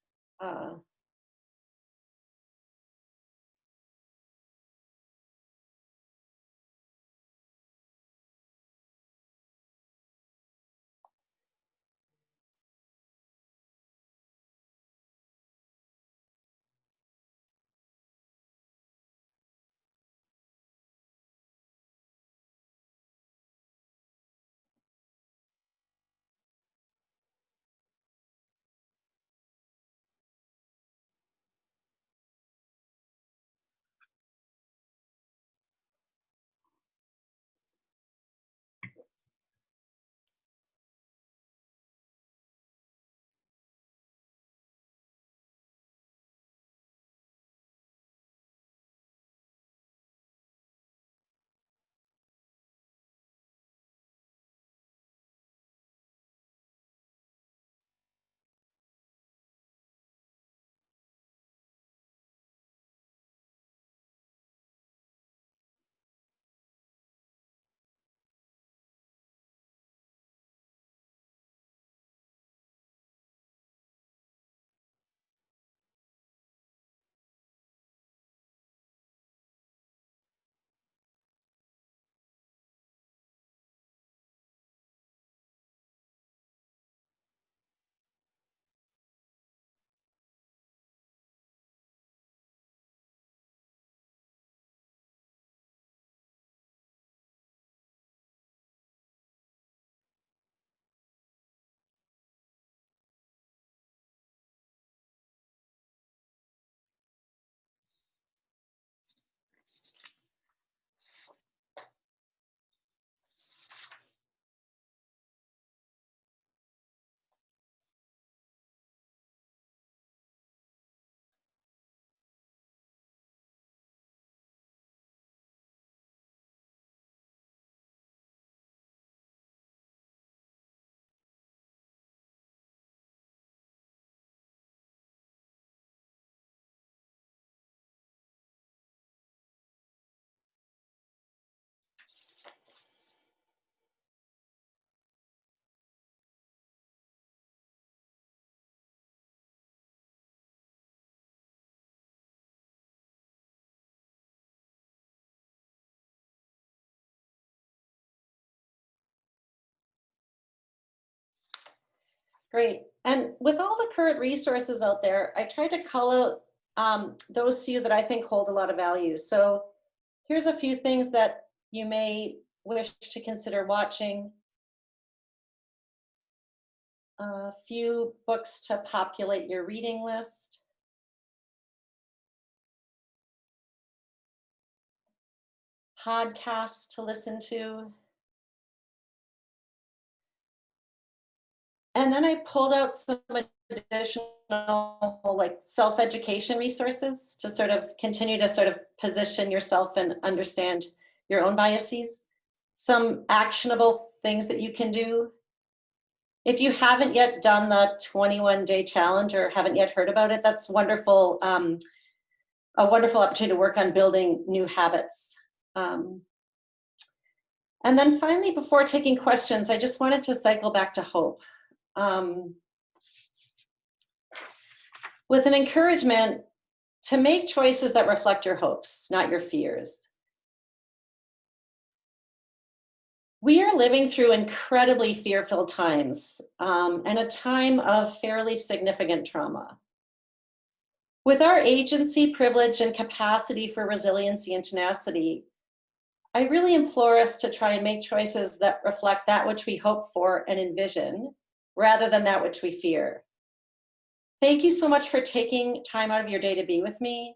Great. And with all the current resources out there, I tried to call out those few that I think hold a lot of value. So here's a few things that you may wish to consider watching. A few books to populate your reading list. Podcasts to listen to. And then I pulled out some additional like self-education resources to sort of continue to sort of position yourself and understand your own biases. Some actionable things that you can do. If you haven't yet done the 21-day challenge or haven't yet heard about it, that's wonderful. A wonderful opportunity to work on building new habits. And then finally, before taking questions, I just wanted to cycle back to hope. With an encouragement to make choices that reflect your hopes, not your fears. We are living through incredibly fear-filled times and a time of fairly significant trauma. With our agency, privilege, and capacity for resiliency and tenacity, I really implore us to try and make choices that reflect that which we hope for and envision, rather than that which we fear. Thank you so much for taking time out of your day to be with me.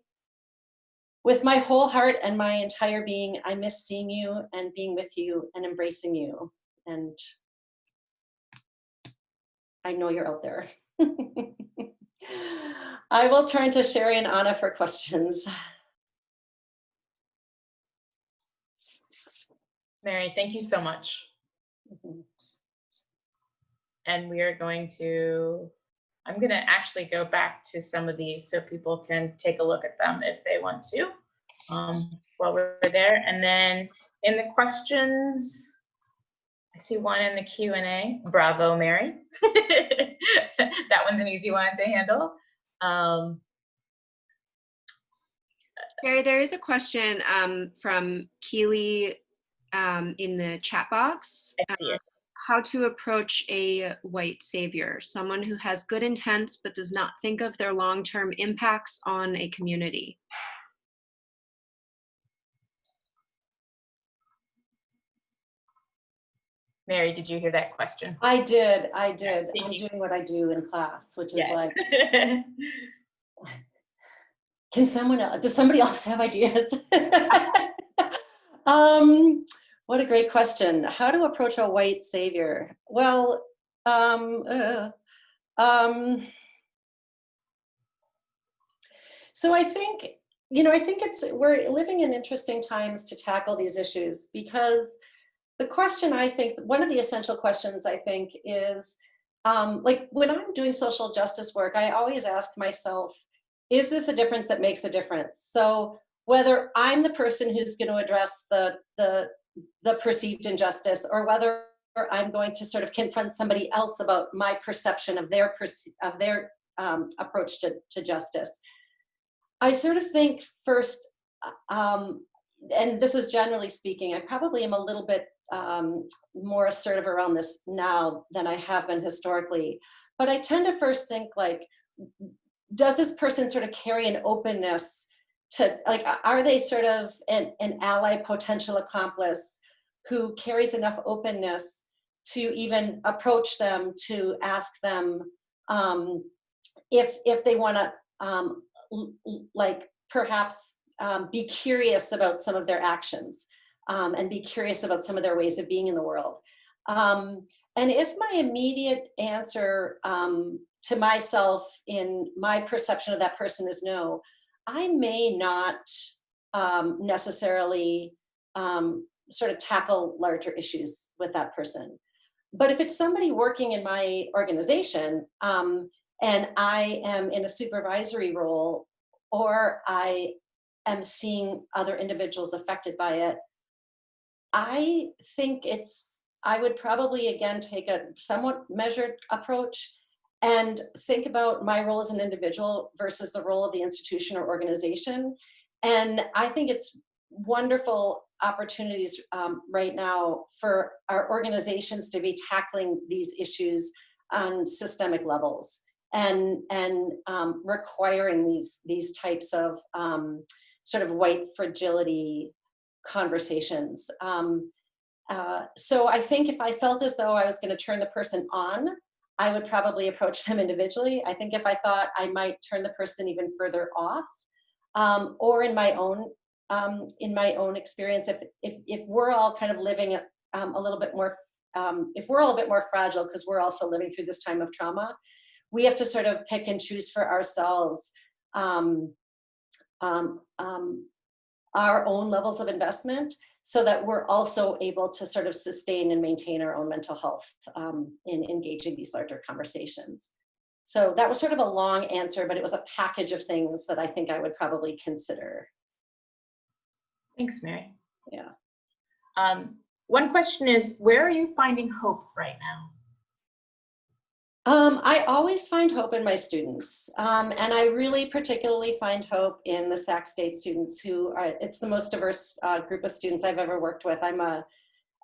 With my whole heart and my entire being, I miss seeing you and being with you and embracing you. And I know you're out there. I will turn to Sherry and Anna for questions. Mary, thank you so much. And we are going to, I'm going to actually go back to some of these so people can take a look at them if they want to while we're there. And then in the questions, I see one in the Q&A. Bravo, Mary. That one's an easy one to handle. Mary, there is a question from Keely in the chat box. I see it. How to approach a white savior, someone who has good intents but does not think of their long-term impacts on a community. Mary, did you hear that question? I did. I'm you. doing what I do in class, which is Yes. like, does somebody else have ideas? What a great question. How to approach a white savior? Well, so I think, we're living in interesting times to tackle these issues, because the question, I think, one of the essential questions, I think, is like when I'm doing social justice work, I always ask myself, is this a difference that makes a difference? So whether I'm the person who's going to address the perceived injustice, or whether I'm going to sort of confront somebody else about my perception of their approach to justice. I sort of think first, and this is generally speaking, I probably am a little bit more assertive around this now than I have been historically, but I tend to first think like, does this person sort of carry an openness to, like, are they sort of an ally, potential accomplice who carries enough openness to even approach them, to ask them if they want to like perhaps be curious about some of their actions and be curious about some of their ways of being in the world. And if my immediate answer to myself in my perception of that person is no, I may not necessarily sort of tackle larger issues with that person. But if it's somebody working in my organization and I am in a supervisory role, or I am seeing other individuals affected by it, I think I would probably again take a somewhat measured approach and think about my role as an individual versus the role of the institution or organization. And I think it's wonderful opportunities right now for our organizations to be tackling these issues on systemic levels, and requiring these types of sort of white fragility conversations. So I think if I felt as though I was going to turn the person on, I would probably approach them individually. I think if I thought I might turn the person even further off, or in my own experience, if we're all kind of living a little bit more, if we're all a bit more fragile because we're also living through this time of trauma, we have to sort of pick and choose for ourselves our own levels of investment, so that we're also able to sort of sustain and maintain our own mental health in engaging these larger conversations. So that was sort of a long answer, but it was a package of things that I think I would probably consider. Thanks, Mary. Yeah. One question is, where are you finding hope right now? I always find hope in my students, and I really particularly find hope in the Sac State students, who are, it's the most diverse group of students I've ever worked with.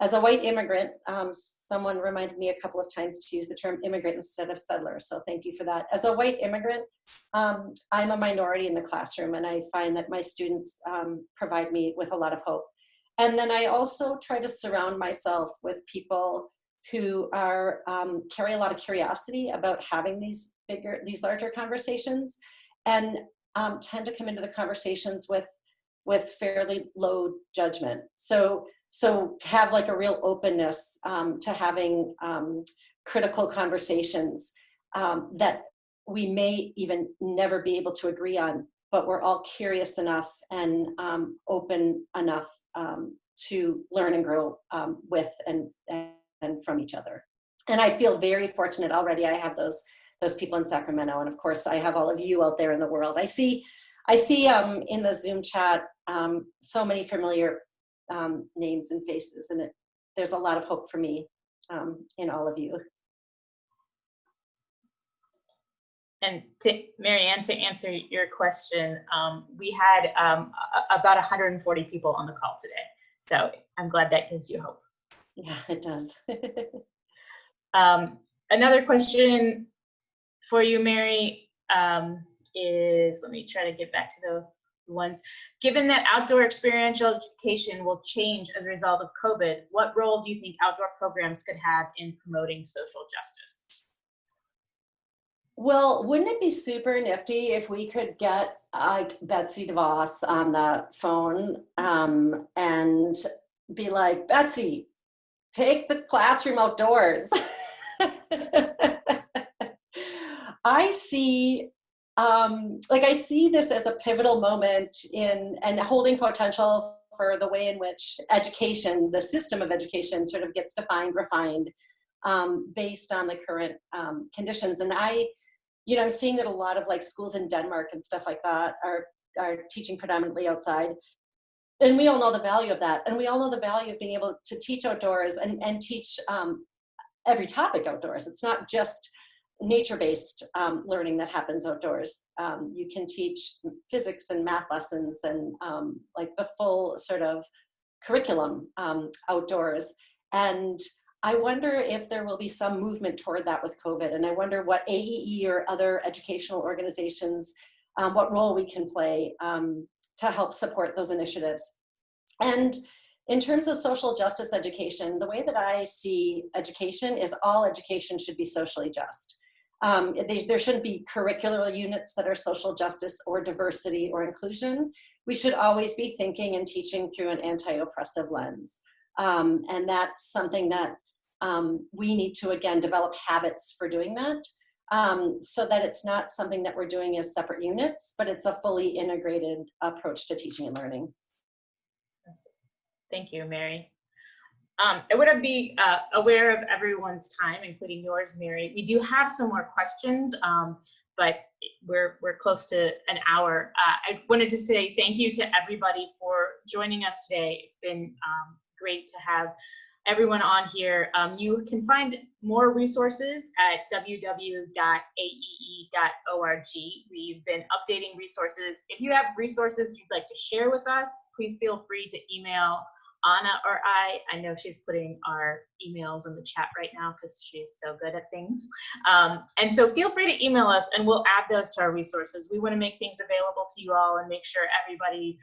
As a white immigrant, someone reminded me a couple of times to use the term immigrant instead of settler, so thank you for that. As a white immigrant, I'm a minority in the classroom, and I find that my students provide me with a lot of hope. And then I also try to surround myself with people who are carry a lot of curiosity about having these larger conversations, and tend to come into the conversations with fairly low judgment. So have like a real openness to having critical conversations that we may even never be able to agree on, but we're all curious enough and open enough to learn and grow with and from each other. And I feel very fortunate already. I have those people in Sacramento, and of course I have all of you out there in the world. I see in the Zoom chat so many familiar names and faces, and there's a lot of hope for me in all of you. And Mary Ann, to answer your question, we had about 140 people on the call today, so I'm glad that gives you hope. Yeah, it does. Another question for you, Mary, is, let me try to get back to the ones. Given that outdoor experiential education will change as a result of COVID, what role do you think outdoor programs could have in promoting social justice? Well, wouldn't it be super nifty if we could get Betsy DeVos on the phone and be like, Betsy, take the classroom outdoors. I see this as a pivotal moment and holding potential for the way in which education, the system of education, sort of gets defined, refined, based on the current conditions. And I'm seeing that a lot of like schools in Denmark and stuff like that are teaching predominantly outside. And we all know the value of that. And we all know the value of being able to teach outdoors and teach every topic outdoors. It's not just nature-based learning that happens outdoors. You can teach physics and math lessons and like the full sort of curriculum outdoors. And I wonder if there will be some movement toward that with COVID. And I wonder what AEE or other educational organizations, what role we can play to help support those initiatives. And in terms of social justice education, the way that I see education is all education should be socially just. There shouldn't be curricular units that are social justice or diversity or inclusion. We should always be thinking and teaching through an anti-oppressive lens. And that's something that we need to, again, develop habits for doing that, so that it's not something that we're doing as separate units, but it's a fully integrated approach to teaching and learning. Thank you, Mary. I want to be aware of everyone's time, including yours, Mary. We do have some more questions, but we're close to an hour. I wanted to say thank you to everybody for joining us today. It's been great to have everyone on here. You can find more resources at www.aee.org. We've been updating resources. If you have resources you'd like to share with us, please feel free to email Anna or I know she's putting our emails in the chat right now because she's so good at things. And so feel free to email us and we'll add those to our resources. We want to make things available to you all and make sure everybody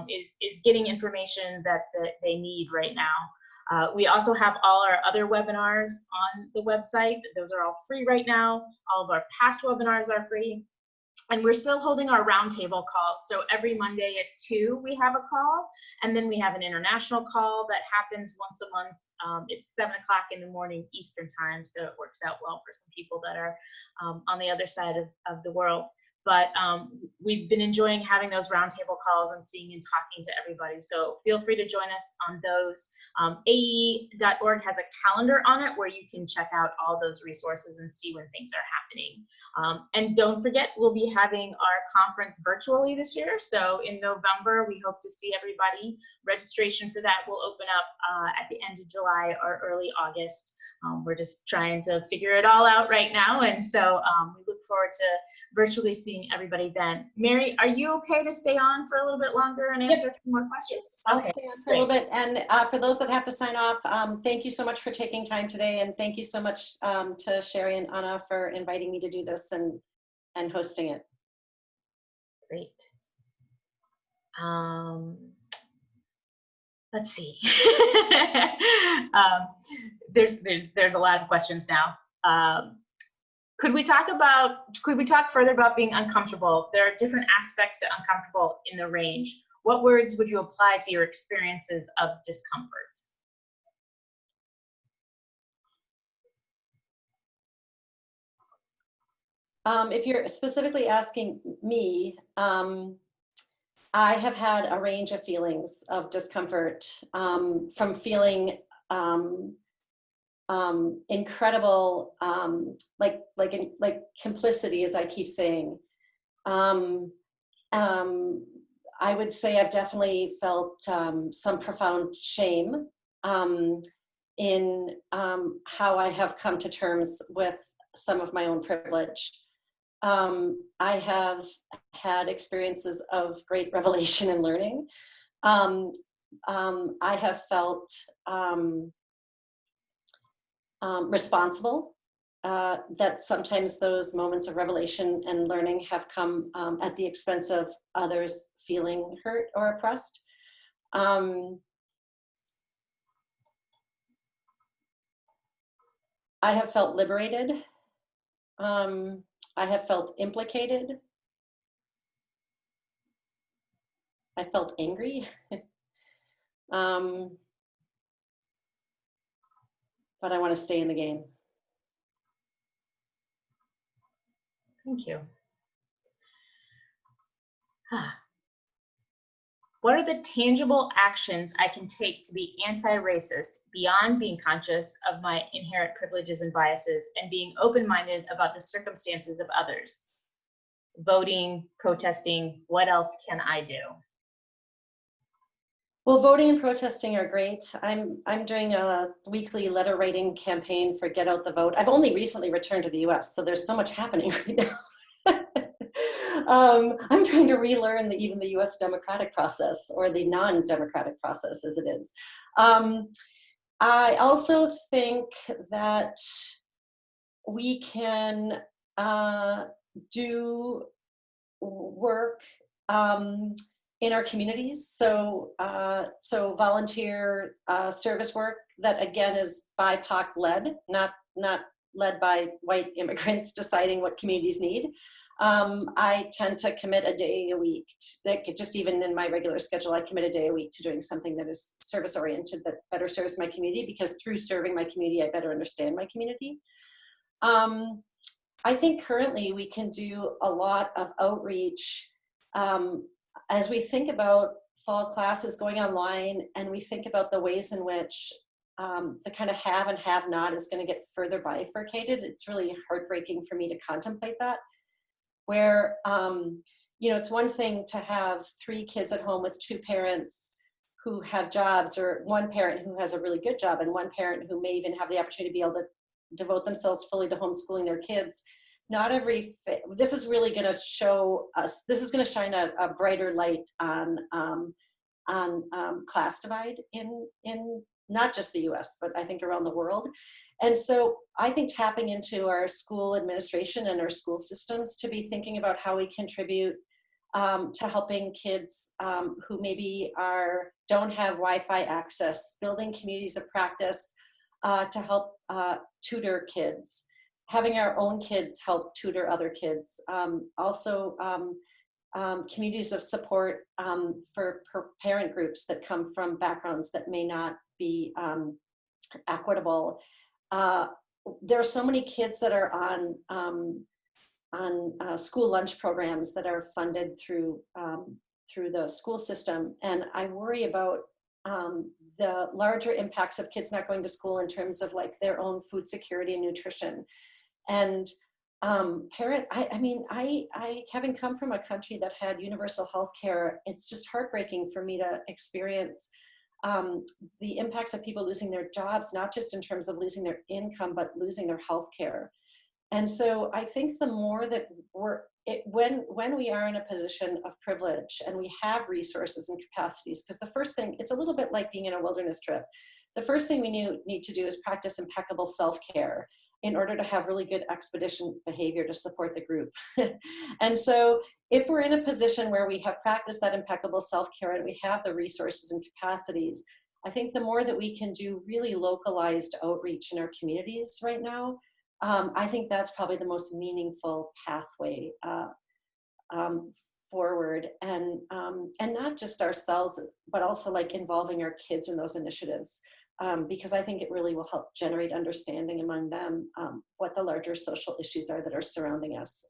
is getting information that they need right now. We also have all our other webinars on the website. Those are all free right now. All of our past webinars are free. And we're still holding our roundtable calls. So every Monday at 2, we have a call. And then we have an international call that happens once a month. It's 7 o'clock in the morning Eastern time. So it works out well for some people that are on the other side of the world. But we've been enjoying having those roundtable calls and seeing and talking to everybody. So feel free to join us on those. AE.org has a calendar on it where you can check out all those resources and see when things are happening. And don't forget, we'll be having our conference virtually this year. So in November, we hope to see everybody. Registration for that will open up at the end of July or early August. We're just trying to figure it all out right now. And so we look forward to virtually seeing everybody then. Mary, are you okay to stay on for a little bit longer and answer a few more questions? I'll stay on for a little bit. And for those that have to sign off, thank you so much for taking time today. And thank you so much to Sherry and Anna for inviting me to do this and hosting it. Great. Let's see. There's a lot of questions now. Could we talk further about being uncomfortable? There are different aspects to uncomfortable in the range. What words would you apply to your experiences of discomfort? If you're specifically asking me, I have had a range of feelings of discomfort, from feeling incredible, like complicity, as I keep saying. I would say I've definitely felt some profound shame in how I have come to terms with some of my own privilege. I have had experiences of great revelation and learning. I have felt responsible, that sometimes those moments of revelation and learning have come at the expense of others feeling hurt or oppressed. I have felt liberated. I have felt implicated. I felt angry. But I want to stay in the game. Thank you. What are the tangible actions I can take to be anti-racist beyond being conscious of my inherent privileges and biases and being open-minded about the circumstances of others? Voting, protesting, what else can I do? Well, voting and protesting are great. I'm doing a weekly letter writing campaign for Get Out the Vote. I've only recently returned to the US, so there's so much happening right now. I'm trying to relearn even the US democratic process, or the non-democratic process as it is. I also think that we can do work in our communities, so volunteer service work that again is BIPOC led, not led by white immigrants deciding what communities need. I tend to commit a day a week, just even in my regular schedule, I commit a day a week to doing something that is service oriented, that better serves my community, because through serving my community, I better understand my community. I think currently we can do a lot of outreach as we think about fall classes going online, and we think about the ways in which the kind of have and have not is going to get further bifurcated. It's really heartbreaking for me to contemplate that, where it's one thing to have 3 kids at home with 2 parents who have jobs, or one parent who has a really good job and one parent who may even have the opportunity to be able to devote themselves fully to homeschooling their kids. This is really going to show us, this is going to shine a brighter light on class divide in not just the US, but I think around the world. And so I think tapping into our school administration and our school systems to be thinking about how we contribute to helping kids who maybe don't have Wi-Fi access, building communities of practice to help tutor kids, having our own kids help tutor other kids. Also, communities of support for parent groups that come from backgrounds that may not be equitable. There are so many kids that are on school lunch programs that are funded through the school system, and I worry about the larger impacts of kids not going to school in terms of like their own food security and nutrition. And I mean, having come from a country that had universal health care, it's just heartbreaking for me to experience the impacts of people losing their jobs, not just in terms of losing their income, but losing their health care. And so I think the more that when we are in a position of privilege and we have resources and capacities, because the first thing, it's a little bit like being in a wilderness trip. The first thing we need to do is practice impeccable self-care in order to have really good expedition behavior to support the group. And so if we're in a position where we have practiced that impeccable self-care and we have the resources and capacities, I think the more that we can do really localized outreach in our communities right now, I think that's probably the most meaningful pathway forward, and not just ourselves, but also like involving our kids in those initiatives. Because I think it really will help generate understanding among them what the larger social issues are that are surrounding us.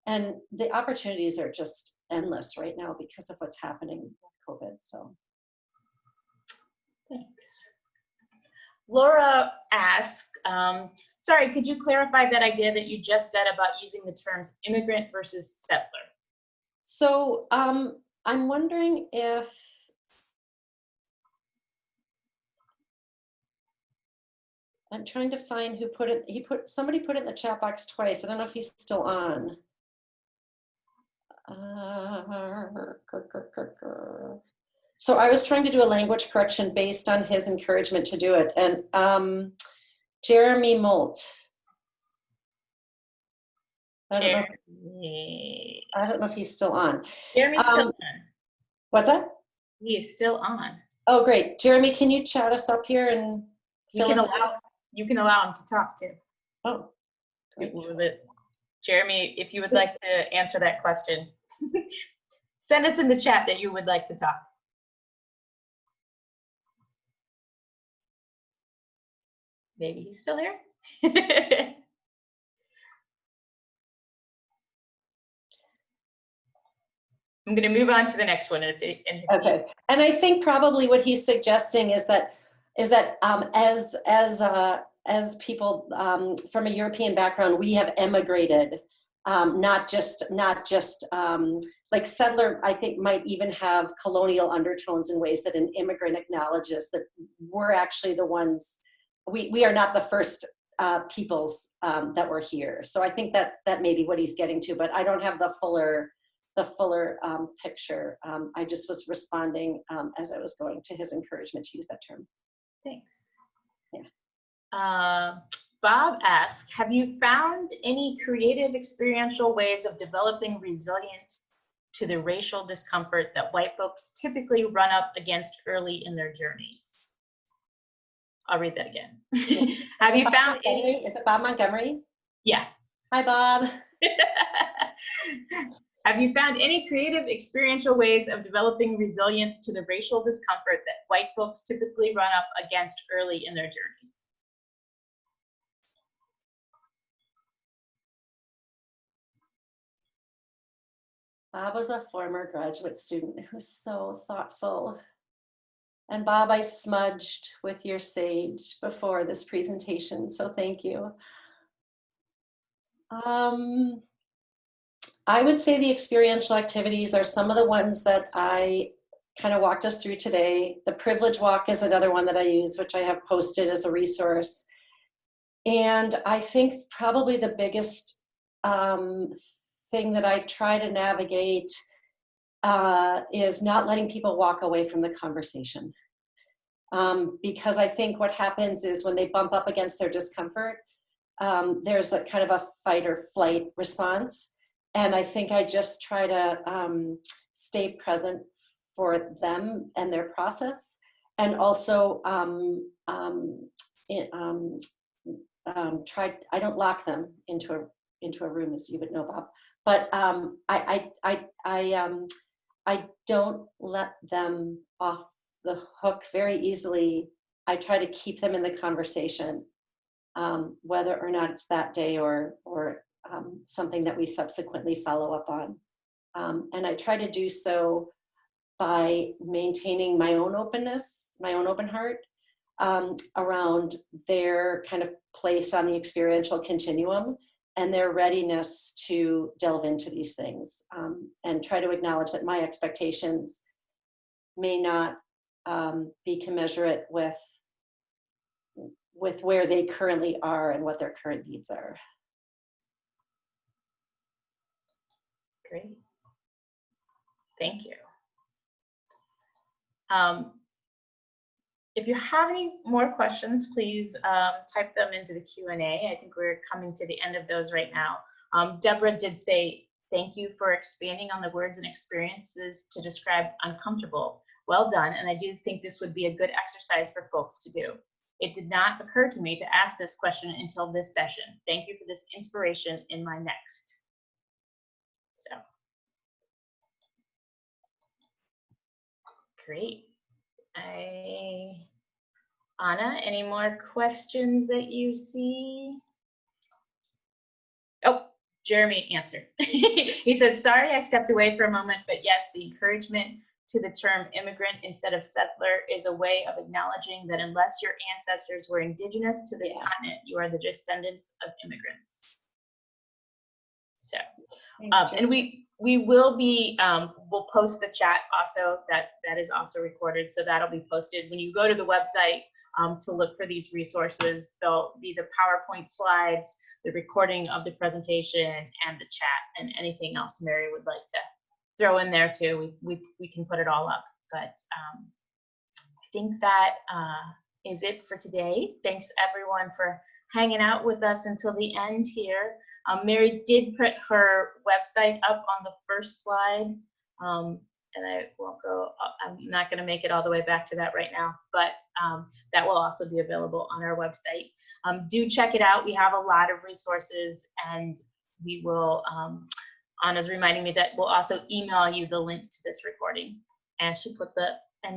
And the opportunities are just endless right now because of what's happening with COVID. So, thanks. Laura asked, sorry, could you clarify that idea that you just said about using the terms immigrant versus settler? So I'm wondering if, I'm trying to find who put it, somebody put it in the chat box twice. I don't know if he's still on. So I was trying to do a language correction based on his encouragement to do it. And Jeremy Molt. I don't know if he's still on. Jeremy's still on. What's that? He is still on. Oh, great. Jeremy, can you chat us up here and fill us in? You can allow him to talk too. Oh, great. Jeremy, if you would like to answer that question, send us in the chat that you would like to talk. Maybe he's still here. I'm going to move on to the next one. Okay, and I think probably what he's suggesting is that as people from a European background, we have emigrated, not just like settler. I think might even have colonial undertones in ways that an immigrant acknowledges that we're actually the ones. We are not the first peoples that were here. So I think that may be what he's getting to, but I don't have the fuller picture. I just was responding as I was going to his encouragement to use that term. Thanks. Yeah. Bob asked, have you found any creative experiential ways of developing resilience to the racial discomfort that white folks typically run up against early in their journeys? I'll read that again. Have you found any? Is it Bob Montgomery? Yeah. Hi, Bob. Have you found any creative experiential ways of developing resilience to the racial discomfort that white folks typically run up against early in their journeys? Bob was a former graduate student who's so thoughtful. And Bob, I smudged with your sage before this presentation, so thank you. I would say the experiential activities are some of the ones that I kind of walked us through today. The privilege walk is another one that I use, which I have posted as a resource. And I think probably the biggest thing that I try to navigate is not letting people walk away from the conversation. Because I think what happens is when they bump up against their discomfort, there's a kind of a fight or flight response. And I think I just try to stay present for them and their process. And also I don't lock them into a room, as you would know, Bob, but I don't let them off the hook very easily. I try to keep them in the conversation, whether or not it's that day or something that we subsequently follow up on. And I try to do so by maintaining my own openness, my own open heart, around their kind of place on the experiential continuum and their readiness to delve into these things, and try to acknowledge that my expectations may not be commensurate with where they currently are and what their current needs are. Great. Thank you. If you have any more questions, please type them into the Q&A. I think we're coming to the end of those right now. Deborah did say, thank you for expanding on the words and experiences to describe uncomfortable. Well done, and I do think this would be a good exercise for folks to do. It did not occur to me to ask this question until this session. Thank you for this inspiration in my next. So, great. Anna, any more questions that you see? Oh, Jeremy answered. He says, sorry, I stepped away for a moment, but yes, the encouragement to the term immigrant instead of settler is a way of acknowledging that unless your ancestors were indigenous to this continent, you are the descendants of immigrants. So, and we will be, we'll post the chat also, that is also recorded, so that'll be posted. When you go to the website to look for these resources, there'll be the PowerPoint slides, the recording of the presentation, and the chat, and anything else Mary would like to throw in there too. We can put it all up, but I think that is it for today. Thanks everyone for hanging out with us until the end here. Mary did put her website up on the first slide, and I won't go, I'm not going to make it all the way back to that right now, but that will also be available on our website. Do check it out. We have a lot of resources, and we will, Anna's reminding me that we'll also email you the link to this recording, and she put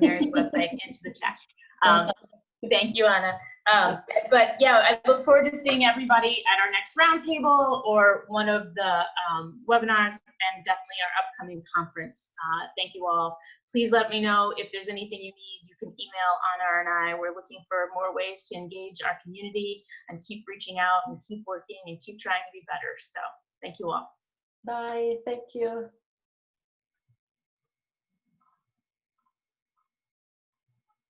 Mary's website into the chat. Thank you, Anna. But yeah, I look forward to seeing everybody at our next roundtable or one of the webinars, and definitely our upcoming conference. Thank you all. Please let me know if there's anything you need. You can email Anna and I. We're looking for more ways to engage our community and keep reaching out and keep working and keep trying to be better. So thank you all. Bye. Thank you.